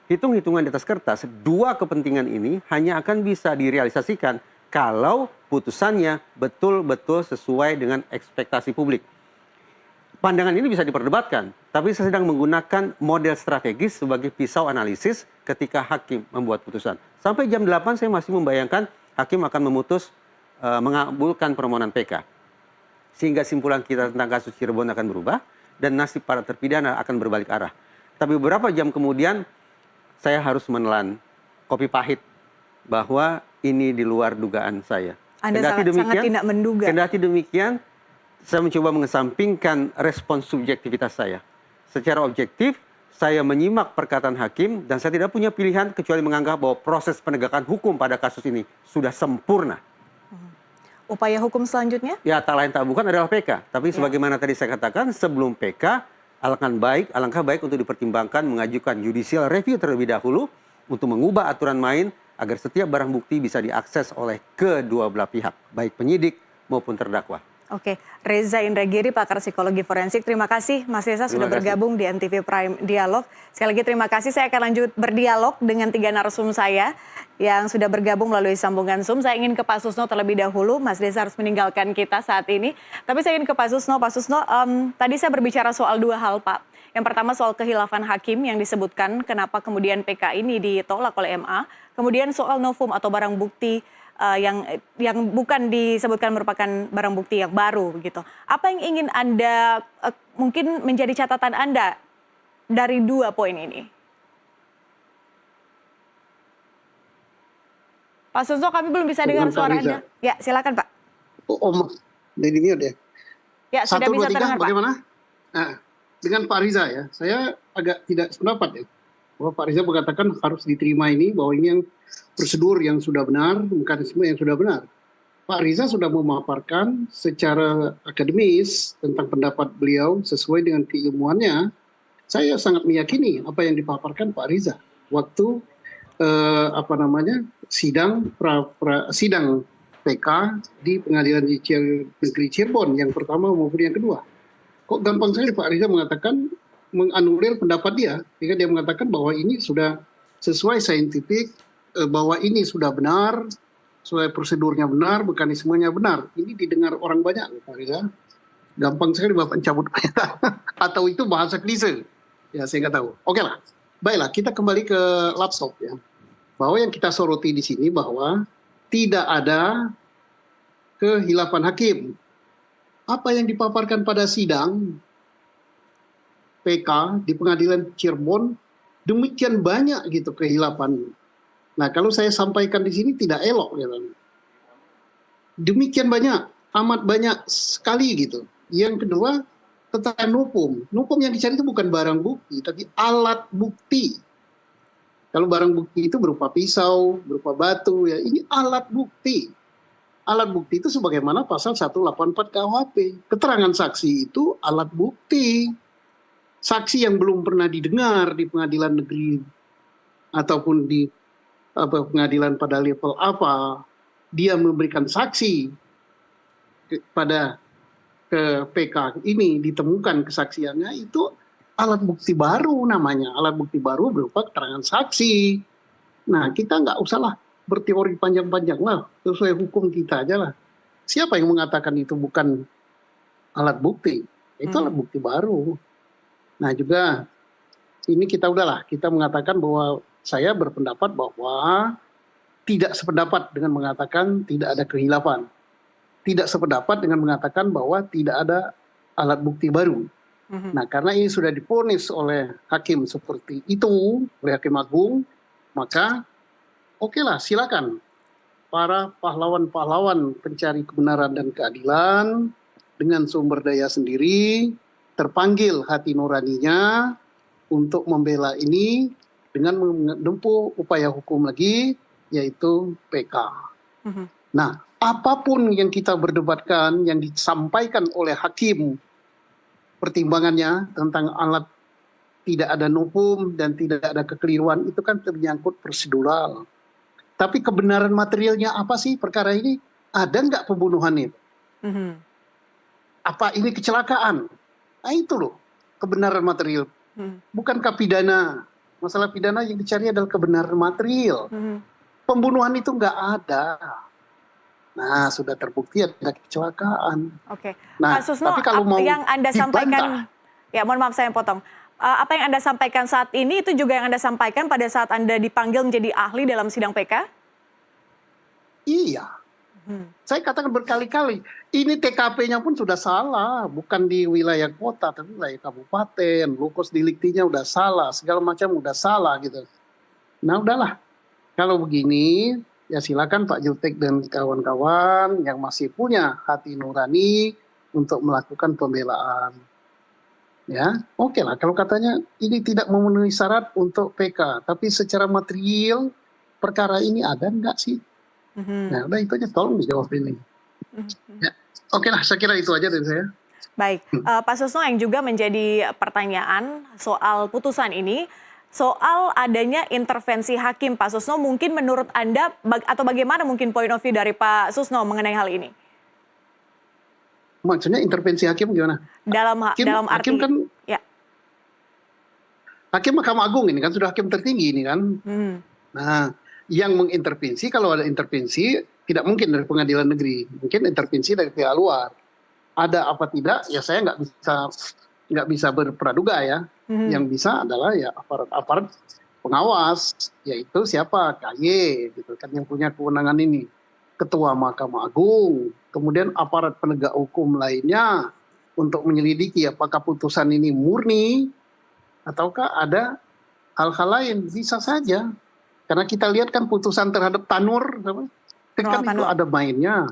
Hitung-hitungan di atas kertas, dua kepentingan ini hanya akan bisa direalisasikan kalau putusannya betul-betul sesuai dengan ekspektasi publik. Pandangan ini bisa diperdebatkan, tapi saya sedang menggunakan model strategis sebagai pisau analisis ketika hakim membuat putusan. Sampai jam 8 saya masih membayangkan hakim akan mengabulkan permohonan PK. Sehingga simpulan kita tentang kasus Cirebon akan berubah dan nasib para terpidana akan berbalik arah. Tapi beberapa jam kemudian saya harus menelan kopi pahit bahwa ini di luar dugaan saya. Anda sangat tidak menduga. Kendati demikian, saya mencoba mengesampingkan respons subjektivitas saya. Secara objektif, saya menyimak perkataan hakim dan saya tidak punya pilihan kecuali menganggap bahwa proses penegakan hukum pada kasus ini sudah sempurna. Upaya hukum selanjutnya? Ya, tak lain tak bukan adalah PK. Tapi sebagaimana tadi saya katakan, sebelum PK, alangkah baik untuk dipertimbangkan mengajukan judicial review terlebih dahulu untuk mengubah aturan main agar setiap barang bukti bisa diakses oleh kedua belah pihak, baik penyidik maupun terdakwa. Oke, Reza Indragiri, pakar psikologi forensik. Terima kasih Mas Reza sudah bergabung di NTV Prime Dialog. Sekali lagi terima kasih. Saya akan lanjut berdialog dengan 3 narasum saya yang sudah bergabung melalui sambungan Zoom. Saya ingin ke Pak Susno terlebih dahulu. Mas Reza harus meninggalkan kita saat ini. Tapi saya ingin ke Pak Susno. Pak Susno, tadi saya berbicara soal 2 hal, Pak. Yang pertama soal kehilafan hakim yang disebutkan kenapa kemudian PK ini ditolak oleh MA. Kemudian soal novum atau barang bukti yang bukan disebutkan merupakan barang bukti yang baru gitu. Apa yang ingin Anda mungkin menjadi catatan Anda dari 2 poin ini? Pak Susno, kami belum bisa dengar suara Anda. Ya, silakan Pak. Dari mute ya. Ya, sudah 1, bisa 2, 3, terdengar Pak. bagaimana? Nah, dengan Pak Riza ya, saya agak tidak sependapat ya. Bahwa Pak Riza mengatakan harus diterima ini, bahwa ini yang prosedur yang sudah benar, mekanisme yang sudah benar. Pak Riza sudah memaparkan secara akademis tentang pendapat beliau sesuai dengan keilmuannya. Saya sangat meyakini apa yang dipaparkan Pak Riza waktu sidang PK di Pengadilan Negeri Cirebon yang pertama maupun yang kedua. Kok gampang sekali Pak Riza mengatakan menganulir pendapat dia, jika dia mengatakan bahwa ini sudah sesuai saintifik, bahwa ini sudah benar, sesuai prosedurnya benar, mekanismenya benar. Ini didengar orang banyak, Pak Riza. Gampang sekali Bapak mencabut atau itu bahasa klise. Ya, saya nggak tahu. Oke lah. Baiklah, kita kembali ke laptop ya. Bahwa yang kita soroti di sini bahwa tidak ada kehilafan hakim. Apa yang dipaparkan pada sidang PK di Pengadilan Cirebon demikian banyak gitu kehilafan. Nah, kalau saya sampaikan di sini tidak elok gitu. Demikian banyak, amat banyak sekali gitu. Yang kedua, tentang nupum. Nupum yang dicari itu bukan barang bukti, tapi alat bukti. Kalau barang bukti itu berupa pisau, berupa batu, ya ini alat bukti. Alat bukti itu sebagaimana pasal 184 KUHP. Keterangan saksi itu alat bukti. Saksi yang belum pernah didengar di pengadilan negeri ataupun di pengadilan pada level apa, dia memberikan saksi pada ke PK ini ditemukan kesaksiannya, itu alat bukti baru namanya. Alat bukti baru berupa keterangan saksi. Nah, kita nggak usahlah berteori panjang-panjang lah, sesuai hukum kita aja lah. Siapa yang mengatakan itu bukan alat bukti? Itu alat bukti baru. Nah juga ini kita mengatakan bahwa saya berpendapat bahwa tidak sependapat dengan mengatakan tidak ada kehilafan. Tidak sependapat dengan mengatakan bahwa tidak ada alat bukti baru. Nah karena ini sudah divonis oleh hakim seperti itu, oleh Hakim Agung, maka okelah silakan para pahlawan-pahlawan pencari kebenaran dan keadilan dengan sumber daya sendiri terpanggil hati nuraninya untuk membela ini dengan menempuh upaya hukum lagi, yaitu PK. Nah, apapun yang kita berdebatkan, yang disampaikan oleh hakim, pertimbangannya tentang alat tidak ada nupum dan tidak ada kekeliruan, itu kan menyangkut prosedural. Tapi kebenaran materialnya apa sih perkara ini? Ada nggak pembunuhan itu? Apa ini kecelakaan? Nah itu loh, kebenaran material. Bukankah pidana? Masalah pidana yang dicari adalah kebenaran material. Pembunuhan itu nggak ada. Nah, sudah terbukti ada kecelakaan. Oke. Nah, Pak Susno, tapi kalau mau yang Anda sampaikan, dibantah, ya mohon maaf saya potong. Apa yang Anda sampaikan saat ini itu juga yang Anda sampaikan pada saat Anda dipanggil menjadi ahli dalam sidang PK? Iya. Saya katakan berkali-kali, ini TKP-nya pun sudah salah, bukan di wilayah kota, tapi wilayah kabupaten, locus delicti-nya udah salah, segala macam udah salah gitu. Nah udahlah, kalau begini, ya silakan Pak Jutek dan kawan-kawan yang masih punya hati nurani untuk melakukan pembelaan. Ya, oke lah kalau katanya ini tidak memenuhi syarat untuk PK, tapi secara material perkara ini ada enggak sih? Nah, udah itu aja, tolong dijawab ini. Ya, oke lah, saya kira itu aja dari saya. Baik, Pak Susno, yang juga menjadi pertanyaan soal putusan ini, soal adanya intervensi hakim, Pak Susno, mungkin menurut Anda atau bagaimana mungkin point of view dari Pak Susno mengenai hal ini? Maksudnya intervensi hakim gimana? Dalam arti hakim kan, ya. Hakim Mahkamah Agung ini kan sudah hakim tertinggi ini kan. Nah, yang mengintervensi, kalau ada intervensi tidak mungkin dari pengadilan negeri, mungkin intervensi dari pihak luar. Ada apa tidak? Ya saya nggak bisa berpraduga ya. Yang bisa adalah ya aparat pengawas, yaitu siapa? KY, gitu kan, yang punya kewenangan ini. Ketua Mahkamah Agung, kemudian aparat penegak hukum lainnya untuk menyelidiki apakah putusan ini murni ataukah ada hal-hal lain. Bisa saja, karena kita lihat kan putusan terhadap Tanur, kan itu ada mainnya.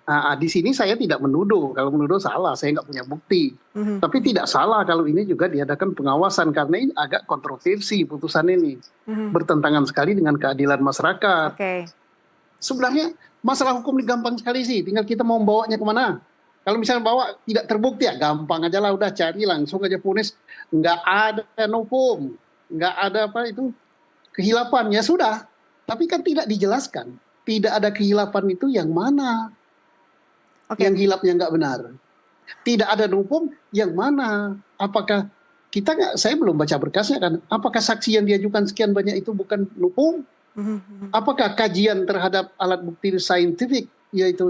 Nah, di sini saya tidak menuduh, kalau menuduh salah, saya nggak punya bukti. Tapi tidak salah kalau ini juga diadakan pengawasan, karena ini agak kontroversi putusan ini. Bertentangan sekali dengan keadilan masyarakat. Sebenarnya masalah hukum ini gampang sekali sih, tinggal kita mau bawanya kemana. Kalau misalnya bawa tidak terbukti, ya gampang aja lah, udah cari langsung aja vonis. Nggak ada hukum, nggak ada apa itu, kehilapan, ya sudah. Tapi kan tidak dijelaskan, tidak ada kehilapan itu yang mana. Yang hilapnya nggak benar. Tidak ada hukum yang mana. Apakah kita nggak? Saya belum baca berkasnya kan. Apakah saksi yang diajukan sekian banyak itu bukan hukum? Apakah kajian terhadap alat bukti saintifik, yaitu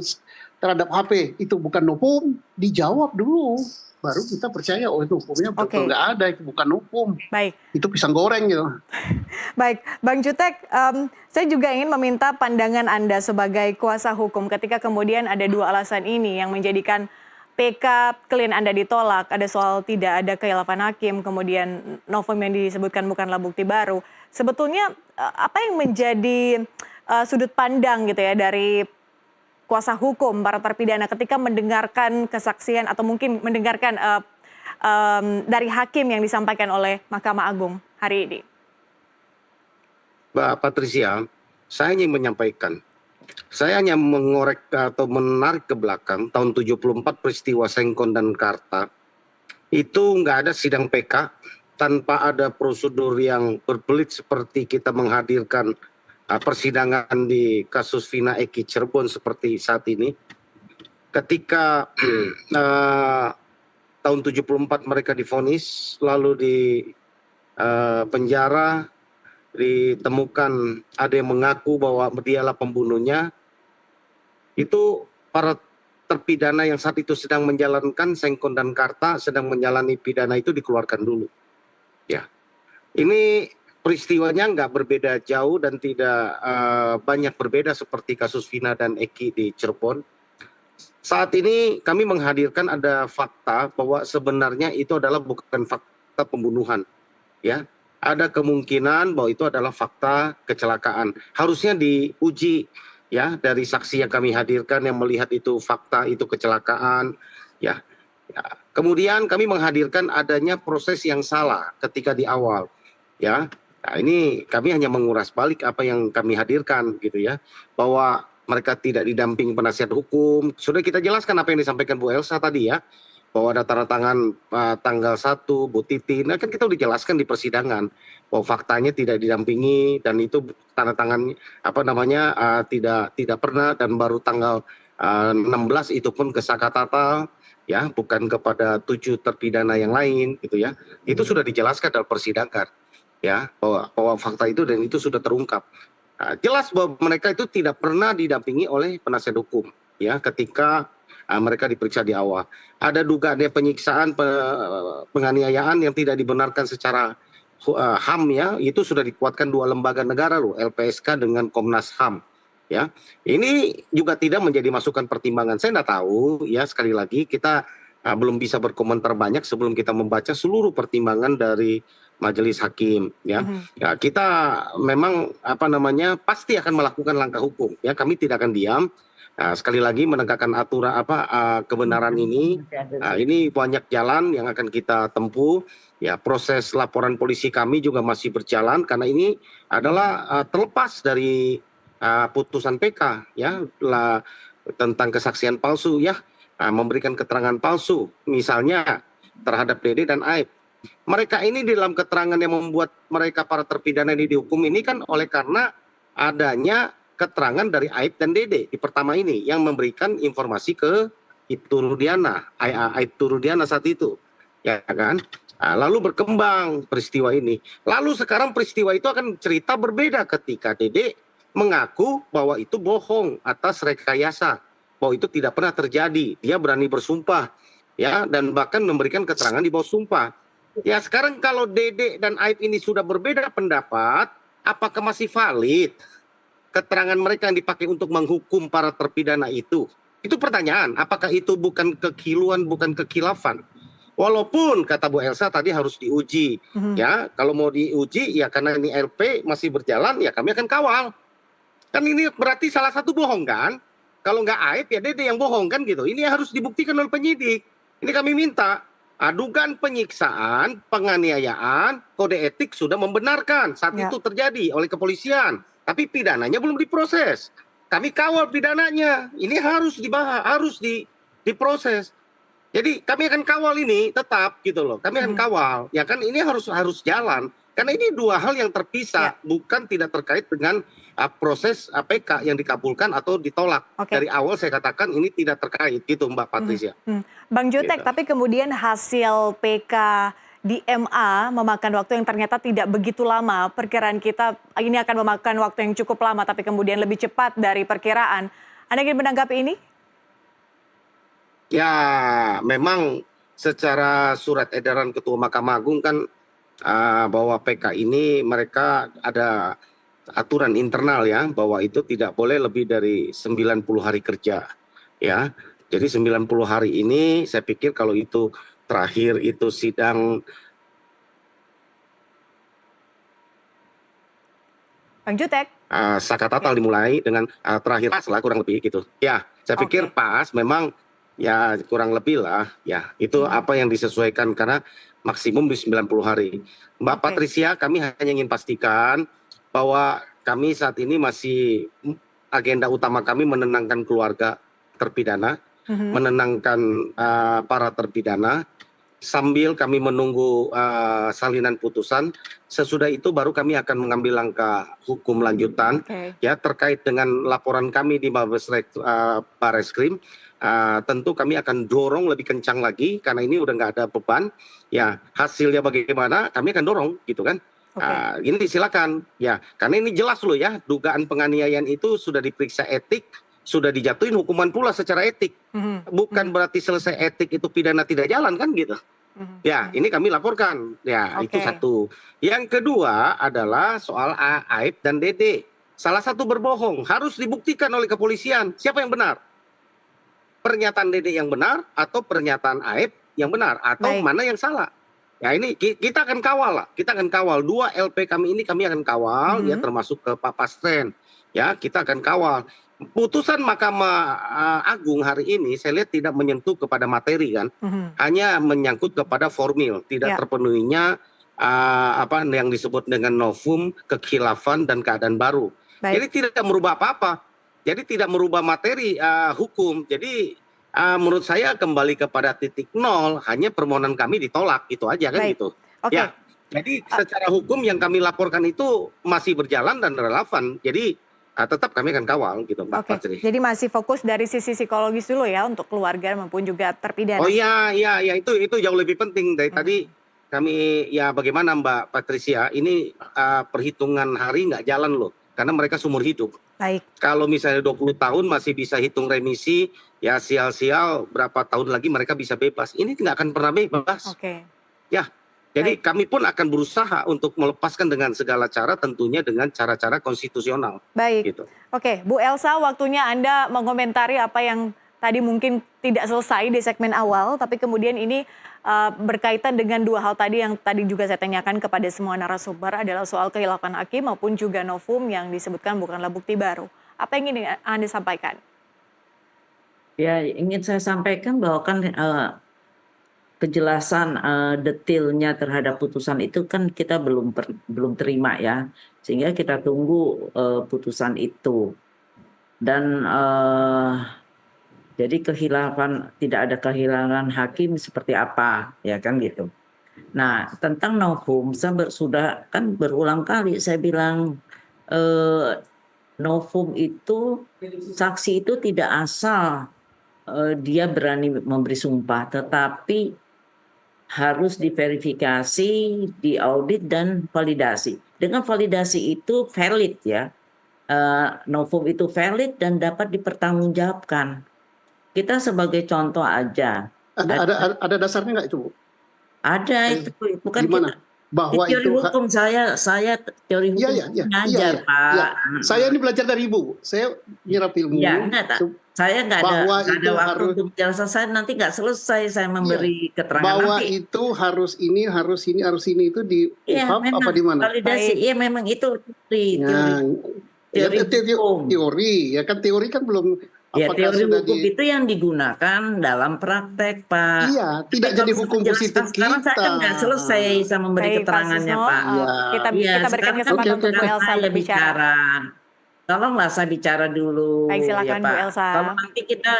terhadap HP, itu bukan hukum? Dijawab dulu, baru kita percaya oh itu hukumnya betul. Nggak ada, itu bukan hukum. Baik. Itu pisang goreng gitu. Baik, Bang Jutek, saya juga ingin meminta pandangan Anda sebagai kuasa hukum ketika kemudian ada dua alasan ini yang menjadikan PK klien Anda ditolak. Ada soal tidak ada kehilafan hakim, kemudian novum yang disebutkan bukanlah bukti baru. Sebetulnya apa yang menjadi sudut pandang gitu ya dari kuasa hukum para terpidana ketika mendengarkan kesaksian atau mungkin mendengarkan dari hakim yang disampaikan oleh Mahkamah Agung hari ini? Mbak Patricia, saya ingin menyampaikan, saya hanya mengorek atau menarik ke belakang tahun 74 peristiwa Sengkon dan Karta, itu nggak ada sidang PK tanpa ada prosedur yang berbelit seperti kita menghadirkan persidangan di kasus Vina Eki Cirebon seperti saat ini. Ketika tahun 74 mereka divonis, lalu di penjara, ditemukan ada yang mengaku bahwa dialah pembunuhnya, itu para terpidana yang saat itu sedang menjalankan Sengkon dan Karta, sedang menjalani pidana itu dikeluarkan dulu. Ya, ini peristiwanya nggak berbeda jauh dan tidak banyak berbeda seperti kasus Vina dan Eki di Cirebon. Saat ini kami menghadirkan ada fakta bahwa sebenarnya itu adalah bukan fakta pembunuhan, ya. Ada kemungkinan bahwa itu adalah fakta kecelakaan. Harusnya diuji ya dari saksi yang kami hadirkan yang melihat itu fakta itu kecelakaan, ya. Kemudian kami menghadirkan adanya proses yang salah ketika di awal, ya. Nah, ini kami hanya menguras balik apa yang kami hadirkan gitu ya, bahwa mereka tidak didamping penasihat hukum. Sudah kita jelaskan apa yang disampaikan Bu Elsa tadi ya, bahwa ada tanda tangan tanggal 1 Bu Titi. Nah kan kita udah jelaskan di persidangan bahwa faktanya tidak didampingi dan itu tanda tangan tidak pernah, dan baru tanggal 16 itu pun ke Sakatata ya, bukan kepada 7 terpidana yang lain gitu ya. Itu sudah dijelaskan dalam persidangan ya, bahwa fakta itu dan itu sudah terungkap. Nah, jelas bahwa mereka itu tidak pernah didampingi oleh penasihat hukum ya ketika mereka diperiksa di awal. Ada dugaan penyiksaan, penganiayaan yang tidak dibenarkan secara HAM ya, itu sudah dikuatkan 2 lembaga negara loh, LPSK dengan Komnas HAM ya. Ini juga tidak menjadi masukan pertimbangan. Saya nggak tahu ya, sekali lagi kita belum bisa berkomentar banyak sebelum kita membaca seluruh pertimbangan dari majelis hakim, ya. Ya, kita memang pasti akan melakukan langkah hukum, ya. Kami tidak akan diam. Nah, sekali lagi menegakkan aturan kebenaran ini banyak jalan yang akan kita tempuh. Ya, proses laporan polisi kami juga masih berjalan karena ini adalah terlepas dari putusan PK, ya, tentang kesaksian palsu, ya, memberikan keterangan palsu, misalnya terhadap Dede dan Aib. Mereka ini dalam keterangan yang membuat mereka para terpidana ini dihukum ini kan oleh karena adanya keterangan dari Aib dan Dede di pertama ini yang memberikan informasi ke Aibtu Rudiana, Aibtu Rudiana saat itu, ya kan? Lalu berkembang peristiwa ini. Lalu sekarang peristiwa itu akan cerita berbeda ketika Dede mengaku bahwa itu bohong atas rekayasa, bahwa itu tidak pernah terjadi. Dia berani bersumpah, ya, dan bahkan memberikan keterangan di bawah sumpah. Ya, sekarang kalau Dede dan Aib ini sudah berbeda pendapat, apakah masih valid keterangan mereka yang dipakai untuk menghukum para terpidana itu? Itu pertanyaan, apakah itu bukan kekiluan, bukan kekilafan? Walaupun kata Bu Elsa tadi harus diuji, ya, kalau mau diuji ya karena ini LP masih berjalan ya kami akan kawal. Kan ini berarti salah satu bohong kan? Kalau nggak Aib ya Dede yang bohong kan gitu. Ini harus dibuktikan oleh penyidik. Ini kami minta. Dugaan penyiksaan, penganiayaan, kode etik sudah membenarkan saat itu terjadi oleh kepolisian. Tapi pidananya belum diproses. Kami kawal pidananya. Ini harus dibahas, harus diproses. Jadi kami akan kawal ini tetap gitu loh. Kami akan kawal. Ya kan ini harus jalan. Karena ini dua hal yang terpisah, bukan tidak terkait dengan proses PK yang dikabulkan atau ditolak. Dari awal saya katakan ini tidak terkait gitu Mbak Patricia. Bang Jutek, Gitu. tapi kemudian hasil PK di MA memakan waktu yang ternyata tidak begitu lama. Perkiraan kita ini akan memakan waktu yang cukup lama, tapi kemudian lebih cepat dari perkiraan. Anda ingin menanggapi ini? Ya, memang secara surat edaran Ketua Mahkamah Agung kan bahwa PK ini mereka ada aturan internal ya, bahwa itu tidak boleh lebih dari 90 hari kerja. Ya, jadi 90 hari ini saya pikir kalau itu terakhir itu sidang. Bang Jutek? Sakatatal dimulai dengan terakhir pas lah kurang lebih gitu. Ya, saya pikir pas memang ya kurang lebih lah ya. Itu apa yang disesuaikan karena maksimum di 90 hari. Mbak Patricia, kami hanya ingin pastikan bahwa kami saat ini masih agenda utama kami menenangkan keluarga terpidana, menenangkan para terpidana, sambil kami menunggu salinan putusan. Sesudah itu baru kami akan mengambil langkah hukum lanjutan ya terkait dengan laporan kami di Mabes Barreskrim. Tentu kami akan dorong lebih kencang lagi karena ini udah nggak ada beban. Ya hasilnya bagaimana kami akan dorong gitu kan. Ini silakan ya karena ini jelas loh ya dugaan penganiayaan itu sudah diperiksa etik, sudah dijatuhin hukuman pula secara etik. Bukan berarti selesai etik itu pidana tidak jalan kan gitu. Ya ini kami laporkan ya itu satu. Yang kedua adalah soal Aib dan Dede. Salah satu berbohong harus dibuktikan oleh kepolisian siapa yang benar. Pernyataan Dede yang benar atau pernyataan Aib yang benar atau mana yang salah. Ya ini kita akan kawal lah. Kita akan kawal dua LP kami ini kami akan kawal ya termasuk ke Pak Pastren. Ya kita akan kawal. Putusan Mahkamah Agung hari ini saya lihat tidak menyentuh kepada materi kan. Hanya menyangkut kepada formil, tidak terpenuhinya apa yang disebut dengan novum, kekhilafan dan keadaan baru. Jadi tidak merubah apa-apa. Jadi tidak merubah materi hukum. Jadi menurut saya kembali kepada titik nol, hanya permohonan kami ditolak, itu aja kan gitu. Ya, jadi secara hukum yang kami laporkan itu masih berjalan dan relevan. Jadi tetap kami akan kawal gitu Mbak Patri. Jadi masih fokus dari sisi psikologis dulu ya untuk keluarga maupun juga terpidana. Oh iya, itu jauh lebih penting dari tadi kami ya bagaimana Mbak Patricia, ini perhitungan hari nggak jalan loh, karena mereka seumur hidup. Kalau misalnya 20 tahun masih bisa hitung remisi, ya sial-sial berapa tahun lagi mereka bisa bebas. Ini tidak akan pernah bebas. Ya, jadi kami pun akan berusaha untuk melepaskan dengan segala cara, tentunya dengan cara-cara konstitusional. Baik. Gitu. Bu Elsa, waktunya Anda mengomentari apa yang tadi mungkin tidak selesai di segmen awal, tapi kemudian ini berkaitan dengan dua hal tadi yang tadi juga saya tanyakan kepada semua narasumber adalah soal kehilafan hakim maupun juga novum yang disebutkan bukanlah bukti baru. Apa yang ingin Anda sampaikan? Ya, ingin saya sampaikan bahwa kan kejelasan detailnya terhadap putusan itu kan kita belum terima ya, sehingga kita tunggu putusan itu. Dan jadi tidak ada kehilangan hakim seperti apa, ya kan gitu. Nah, tentang novum saya sudah kan berulang kali saya bilang novum itu saksi itu tidak asal dia berani memberi sumpah, tetapi harus diverifikasi, diaudit dan validasi. Dengan validasi itu valid ya, novum itu valid dan dapat dipertanggungjawabkan. Kita sebagai contoh aja. Ada dasarnya nggak itu, Bu? Ada itu, bukan gimana? kita. Bahwa teori itu hukum saya teori hukum ngajar, Pak. Ya. Saya ini belajar dari Ibu. Saya nyerap ilmu. Ya, saya nggak ada waktu untuk menjelaskan. Saya nanti nggak selesai saya memberi keterangan. Bahwa nanti. Itu harus ini itu di UHAP apa di mana? Validasi, iya memang itu teori. Ya kan teori kan belum. Ya, teori hukum itu yang digunakan dalam praktek, Pak. Iya, tidak jadi hukum positif kita. Sekarang saya kan nggak selesai saya memberi keterangannya, Pak. Kita berikan kesempatan untuk Bu Elsa berbicara. Tolonglah saya bicara dulu. Baik, silakan, ya, Pak. Bu Elsa. Kalau nanti kita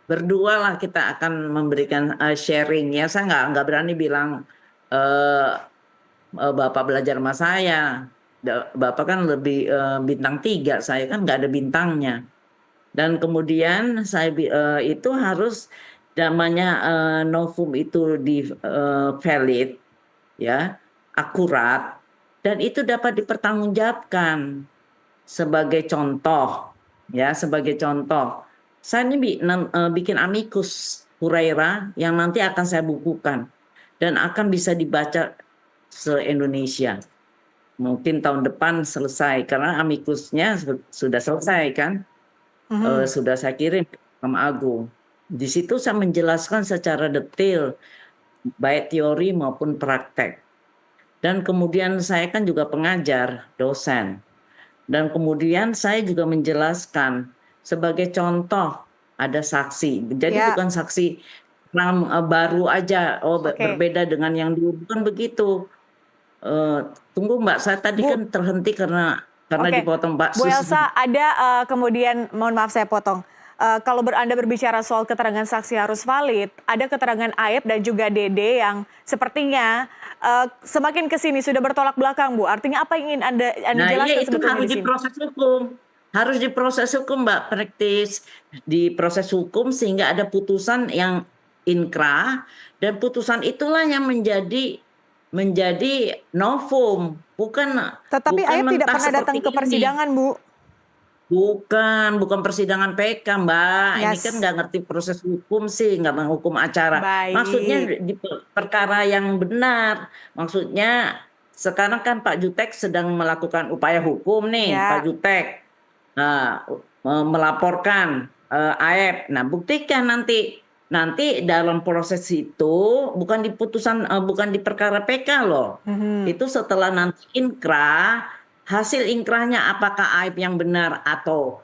berdua lah kita akan memberikan sharing ya. Saya nggak berani bilang Bapak belajar sama saya. Bapak kan lebih bintang 3, saya kan nggak ada bintangnya. Dan kemudian saya itu harus namanya novum itu di valid, ya, akurat, dan itu dapat dipertanggungjawabkan. Sebagai contoh, ya, sebagai contoh, saya ini bikin amicus curiae yang nanti akan saya bukukan dan akan bisa dibaca se-Indonesia. Mungkin tahun depan selesai karena amicusnya sudah selesai kan. Sudah saya kirim ke Mahkamah Agung. Di situ saya menjelaskan secara detail baik teori maupun praktek. Dan kemudian saya kan juga pengajar, dosen. Dan kemudian saya juga menjelaskan sebagai contoh ada saksi. Jadi bukan saksi baru aja, berbeda dengan yang dulu, bukan begitu. Tunggu Mbak, saya tadi kan terhenti karena dipotong Mbak. Bu Elsa, ada kemudian, mohon maaf saya potong. Kalau Anda berbicara soal keterangan saksi harus valid, ada keterangan Aep dan juga Dede yang sepertinya semakin kesini sudah bertolak belakang, Bu. Artinya apa yang ingin Anda jelaskan itu harus diproses hukum. Harus diproses hukum, Mbak, praktis. Diproses hukum sehingga ada putusan yang inkrah, dan putusan itulah yang menjadi novum. Tetapi Aep tidak pernah datang ke persidangan, Bu. Bukan persidangan PK, Mbak. Ini kan nggak ngerti proses hukum sih, nggak menghukum acara. Maksudnya di perkara yang benar. Maksudnya sekarang kan Pak Jutek sedang melakukan upaya hukum nih, Pak Jutek. Melaporkan Aep. Nah, buktikan nanti dalam proses itu bukan di putusan, bukan di perkara PK loh. Itu setelah nanti inkrah, hasil inkrahnya apakah Aep yang benar atau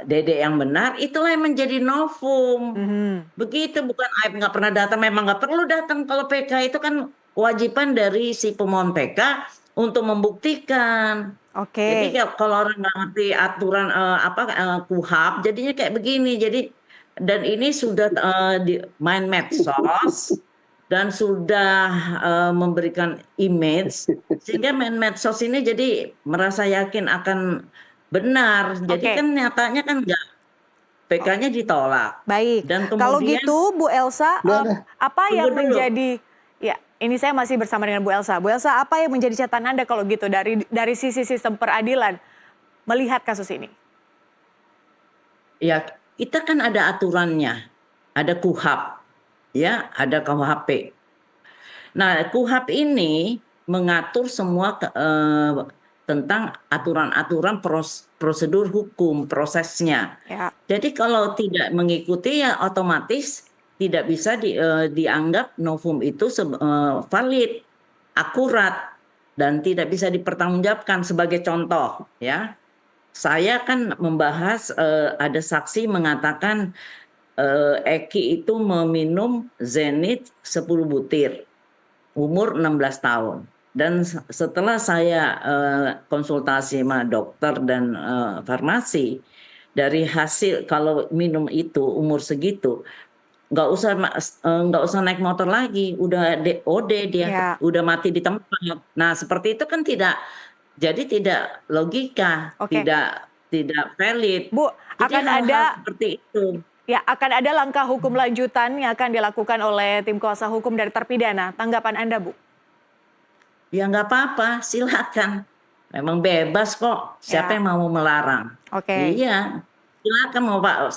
Dede yang benar, itulah yang menjadi novum. Begitu, bukan Aep nggak pernah datang, memang nggak perlu datang. Kalau PK itu kan kewajiban dari si pemohon PK untuk membuktikan. Jadi kalau orang nggak ngerti aturan KUHAP, jadinya kayak begini. Dan ini sudah main medsos dan sudah memberikan image, sehingga main medsos ini jadi merasa yakin akan benar. Jadi kan nyatanya kan enggak, PK-nya ditolak. Baik. Dan kemudian, kalau gitu Bu Elsa, apa yang menjadi ini saya masih bersama dengan Bu Elsa. Bu Elsa, apa yang menjadi catatan Anda kalau gitu dari sisi sistem peradilan melihat kasus ini? Ya, kita kan ada aturannya, ada KUHAP, ya, ada KUHP. Nah, KUHAP ini mengatur semua tentang aturan-aturan prosedur hukum, prosesnya. Ya. Jadi kalau tidak mengikuti ya otomatis tidak bisa dianggap novum itu valid, akurat, dan tidak bisa dipertanggungjawabkan. Sebagai contoh ya, saya kan membahas ada saksi mengatakan Eki itu meminum Zenith 10 butir, umur 16 tahun. Dan setelah saya konsultasi sama dokter dan farmasi, dari hasil kalau minum itu umur segitu, nggak usah naik motor lagi, udah DOD dia, Ya. udah mati di tempat. Nah seperti itu kan tidak logika, Oke. tidak valid. Bu, Jadi akan hal-hal ada seperti itu. ya akan ada langkah hukum lanjutan yang akan dilakukan oleh tim kuasa hukum dari terpidana. Tanggapan Anda, Bu? Ya nggak apa-apa, silakan. Memang bebas kok. Siapa Ya. yang mau melarang? Oke. Iya, silakan mau Pak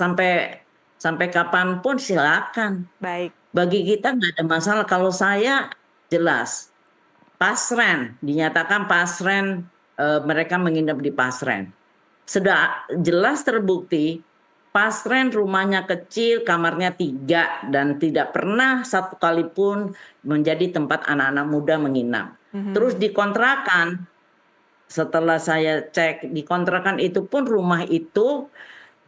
sampai kapanpun silakan. Baik. Bagi kita nggak ada masalah. Kalau saya jelas Pasren dinyatakan Pasren, mereka menginap di Pasren. Sudah jelas terbukti Pasren rumahnya kecil, kamarnya 3 dan tidak pernah satu kali pun menjadi tempat anak-anak muda menginap. Terus dikontrakan, setelah saya cek dikontrakan itu pun rumah itu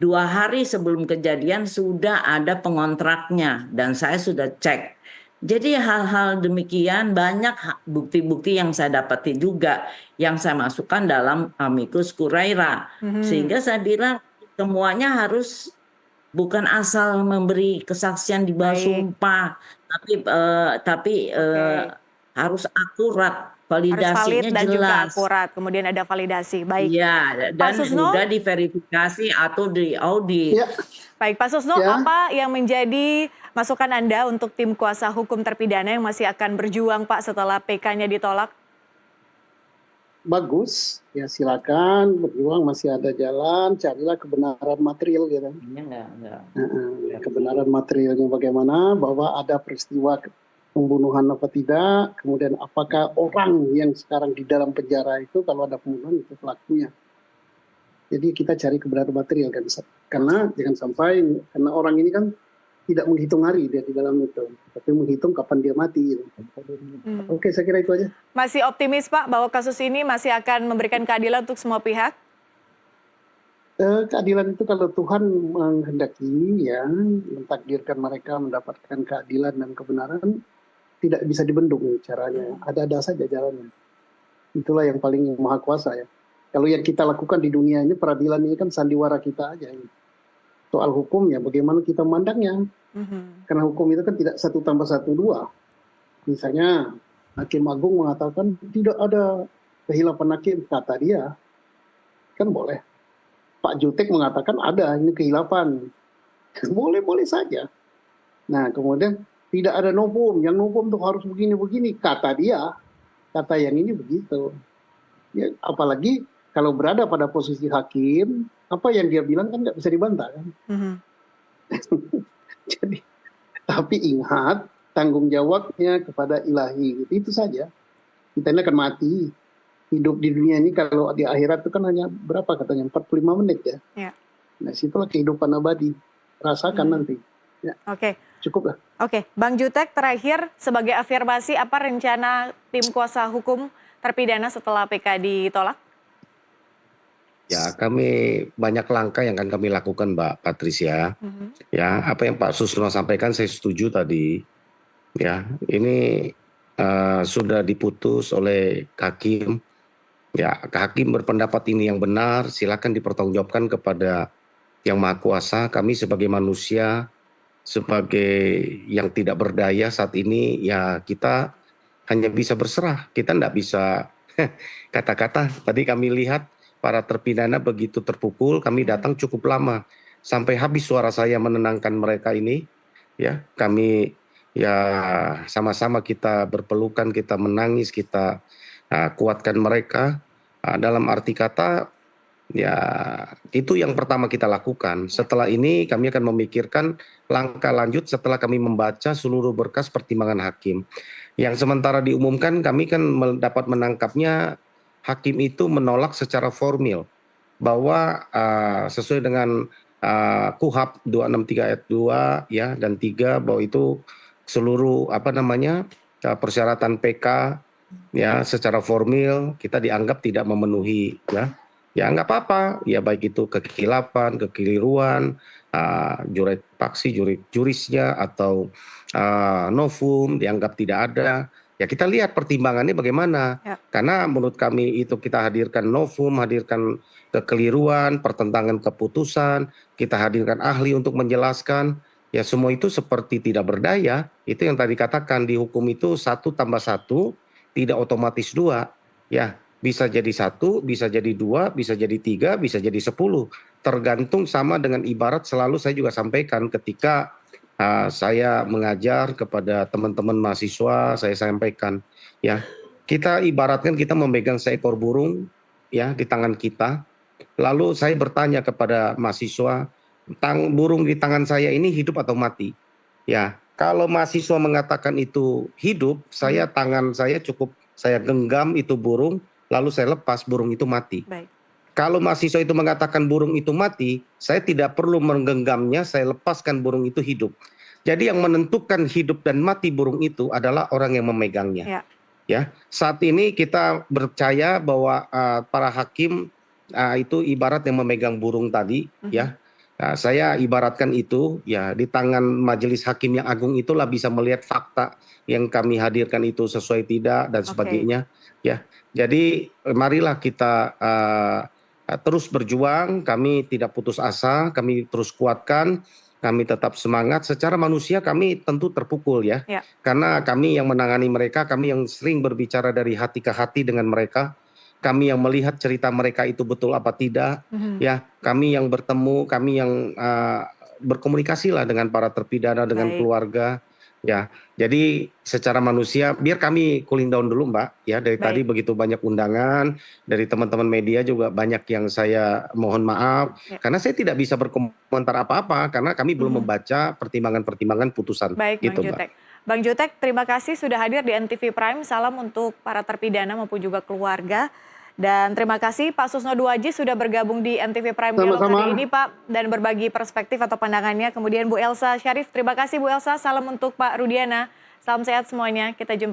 2 hari sebelum kejadian sudah ada pengontraknya dan saya sudah cek. Jadi hal-hal demikian banyak bukti-bukti yang saya dapati juga yang saya masukkan dalam amicus curiae. Sehingga saya bilang semuanya harus bukan asal memberi kesaksian di bawah Baik. sumpah, tapi harus akurat, Harus valid validasinya dan juga jelas. akurat. Kemudian ada validasi. Baik. Iya, Pak dan Susno? mudah diverifikasi atau diaudit. Ya, Baik, Pak Susno, Ya. apa yang menjadi masukan Anda untuk tim kuasa hukum terpidana yang masih akan berjuang, Pak, setelah PK-nya ditolak? bagus. Ya silakan berjuang, masih ada jalan. Carilah kebenaran material gitu. Ini enggak. Kebenaran materialnya bagaimana, bahwa ada peristiwa pembunuhan apa tidak, kemudian apakah orang yang sekarang di dalam penjara itu kalau ada pembunuhan itu pelakunya. Jadi kita cari kebenaran material kan, karena jangan sampai karena orang ini kan tidak menghitung hari dia di dalam itu, tapi menghitung kapan dia mati. Oke, saya kira itu aja. Masih optimis, Pak, bahwa kasus ini masih akan memberikan keadilan untuk semua pihak? Keadilan itu kalau Tuhan menghendaki, ya, mentakdirkan mereka mendapatkan keadilan dan kebenaran, tidak bisa dibendung caranya. Ada saja jalannya. Itulah yang paling maha kuasa ya. Kalau yang kita lakukan di dunia ini, peradilan ini kan sandiwara kita aja. Soal hukumnya, bagaimana kita memandangnya. Karena hukum itu kan tidak 1+1=2. Misalnya, Hakim Agung mengatakan tidak ada kehilapan hakim, kata dia. Kan boleh. Pak Jutek mengatakan ada, ini kehilapan. Boleh-boleh saja. Nah, kemudian tidak ada novum, yang novum tuh harus begini-begini, kata dia. Kata yang ini begitu. Ya, apalagi kalau berada pada posisi hakim, apa yang dia bilang kan nggak bisa dibantah kan. Jadi, tapi ingat tanggung jawabnya kepada ilahi, itu saja. Kita ini akan mati. Hidup di dunia ini kalau di akhirat itu kan hanya berapa katanya, 45 menit ya. Ya. Nah, situlah kehidupan abadi. Rasakan nanti. Ya. Oke. Cukup lah. Oke, Bang Jutek, terakhir sebagai afirmasi apa rencana tim kuasa hukum terpidana setelah PK ditolak? Ya, kami banyak langkah yang akan kami lakukan, Mbak Patricia. Ya, apa yang Pak Susno sampaikan saya setuju tadi. Ya, ini sudah diputus oleh hakim. Ya, hakim berpendapat ini yang benar, silakan dipertanggungjawabkan kepada Yang Maha Kuasa. Kami sebagai manusia, sebagai yang tidak berdaya saat ini, ya kita hanya bisa berserah. Kita tidak bisa kata-kata. Tadi kami lihat para terpidana begitu terpukul, kami datang cukup lama. Sampai habis suara saya menenangkan mereka ini. Ya, kami ya sama-sama kita berpelukan, kita menangis, kita kuatkan mereka. Dalam arti kata, ya itu yang pertama kita lakukan. Setelah ini kami akan memikirkan langkah lanjut setelah kami membaca seluruh berkas pertimbangan hakim. Yang sementara diumumkan kami kan dapat menangkapnya hakim itu menolak secara formil bahwa sesuai dengan KUHAP 263 ayat 2 ya dan 3 bahwa itu seluruh persyaratan PK ya secara formil kita dianggap tidak memenuhi ya. Ya nggak apa-apa, ya baik itu kekhilafan, kekeliruan, jurid faksi, jurisnya atau novum dianggap tidak ada. Ya kita lihat pertimbangannya bagaimana. Ya. Karena menurut kami itu kita hadirkan novum, hadirkan kekeliruan, pertentangan keputusan, kita hadirkan ahli untuk menjelaskan. Ya semua itu seperti tidak berdaya. Itu yang tadi katakan di hukum itu 1 tambah 1 tidak otomatis 2. Ya. Bisa jadi 1, bisa jadi 2, bisa jadi 3, bisa jadi 10. Tergantung sama dengan ibarat selalu saya juga sampaikan ketika saya mengajar kepada teman-teman mahasiswa, saya sampaikan ya, kita ibaratkan kita memegang seekor burung ya di tangan kita. Lalu saya bertanya kepada mahasiswa, burung di tangan saya ini hidup atau mati? Ya, kalau mahasiswa mengatakan itu hidup, tangan saya cukup saya genggam itu burung, lalu saya lepas, burung itu mati. Baik. Kalau mahasiswa itu mengatakan burung itu mati, saya tidak perlu menggenggamnya, saya lepaskan burung itu hidup. Jadi yang menentukan hidup dan mati burung itu adalah orang yang memegangnya. Ya. Ya, saat ini kita percaya bahwa para hakim itu ibarat yang memegang burung tadi, ya. Nah, saya ibaratkan itu ya di tangan majelis hakim yang agung itulah bisa melihat fakta yang kami hadirkan itu sesuai tidak dan sebagainya. Ya, jadi marilah kita terus berjuang. Kami tidak putus asa, kami terus kuatkan, kami tetap semangat. Secara manusia kami tentu terpukul ya, karena kami yang menangani mereka, kami yang sering berbicara dari hati ke hati dengan mereka. Kami yang melihat cerita mereka itu betul apa tidak, ya kami yang bertemu, kami yang berkomunikasi lah dengan para terpidana, dengan keluarga, ya. Jadi secara manusia, biar kami cooling down dulu Mbak, ya dari tadi begitu banyak undangan, dari teman-teman media juga banyak yang saya mohon maaf, karena saya tidak bisa berkomentar apa-apa, karena kami belum membaca pertimbangan-pertimbangan putusan. Baik gitu, Bang Jutek. Bang Jutek, terima kasih sudah hadir di NTV Prime. Salam untuk para terpidana maupun juga keluarga. Dan terima kasih Pak Susno Duaji sudah bergabung di NTV Prime Dialog hari ini Pak. Dan berbagi perspektif atau pandangannya. Kemudian Bu Elsa Syarif, terima kasih Bu Elsa. Salam untuk Pak Rudiana. Salam sehat semuanya. Kita jumpa.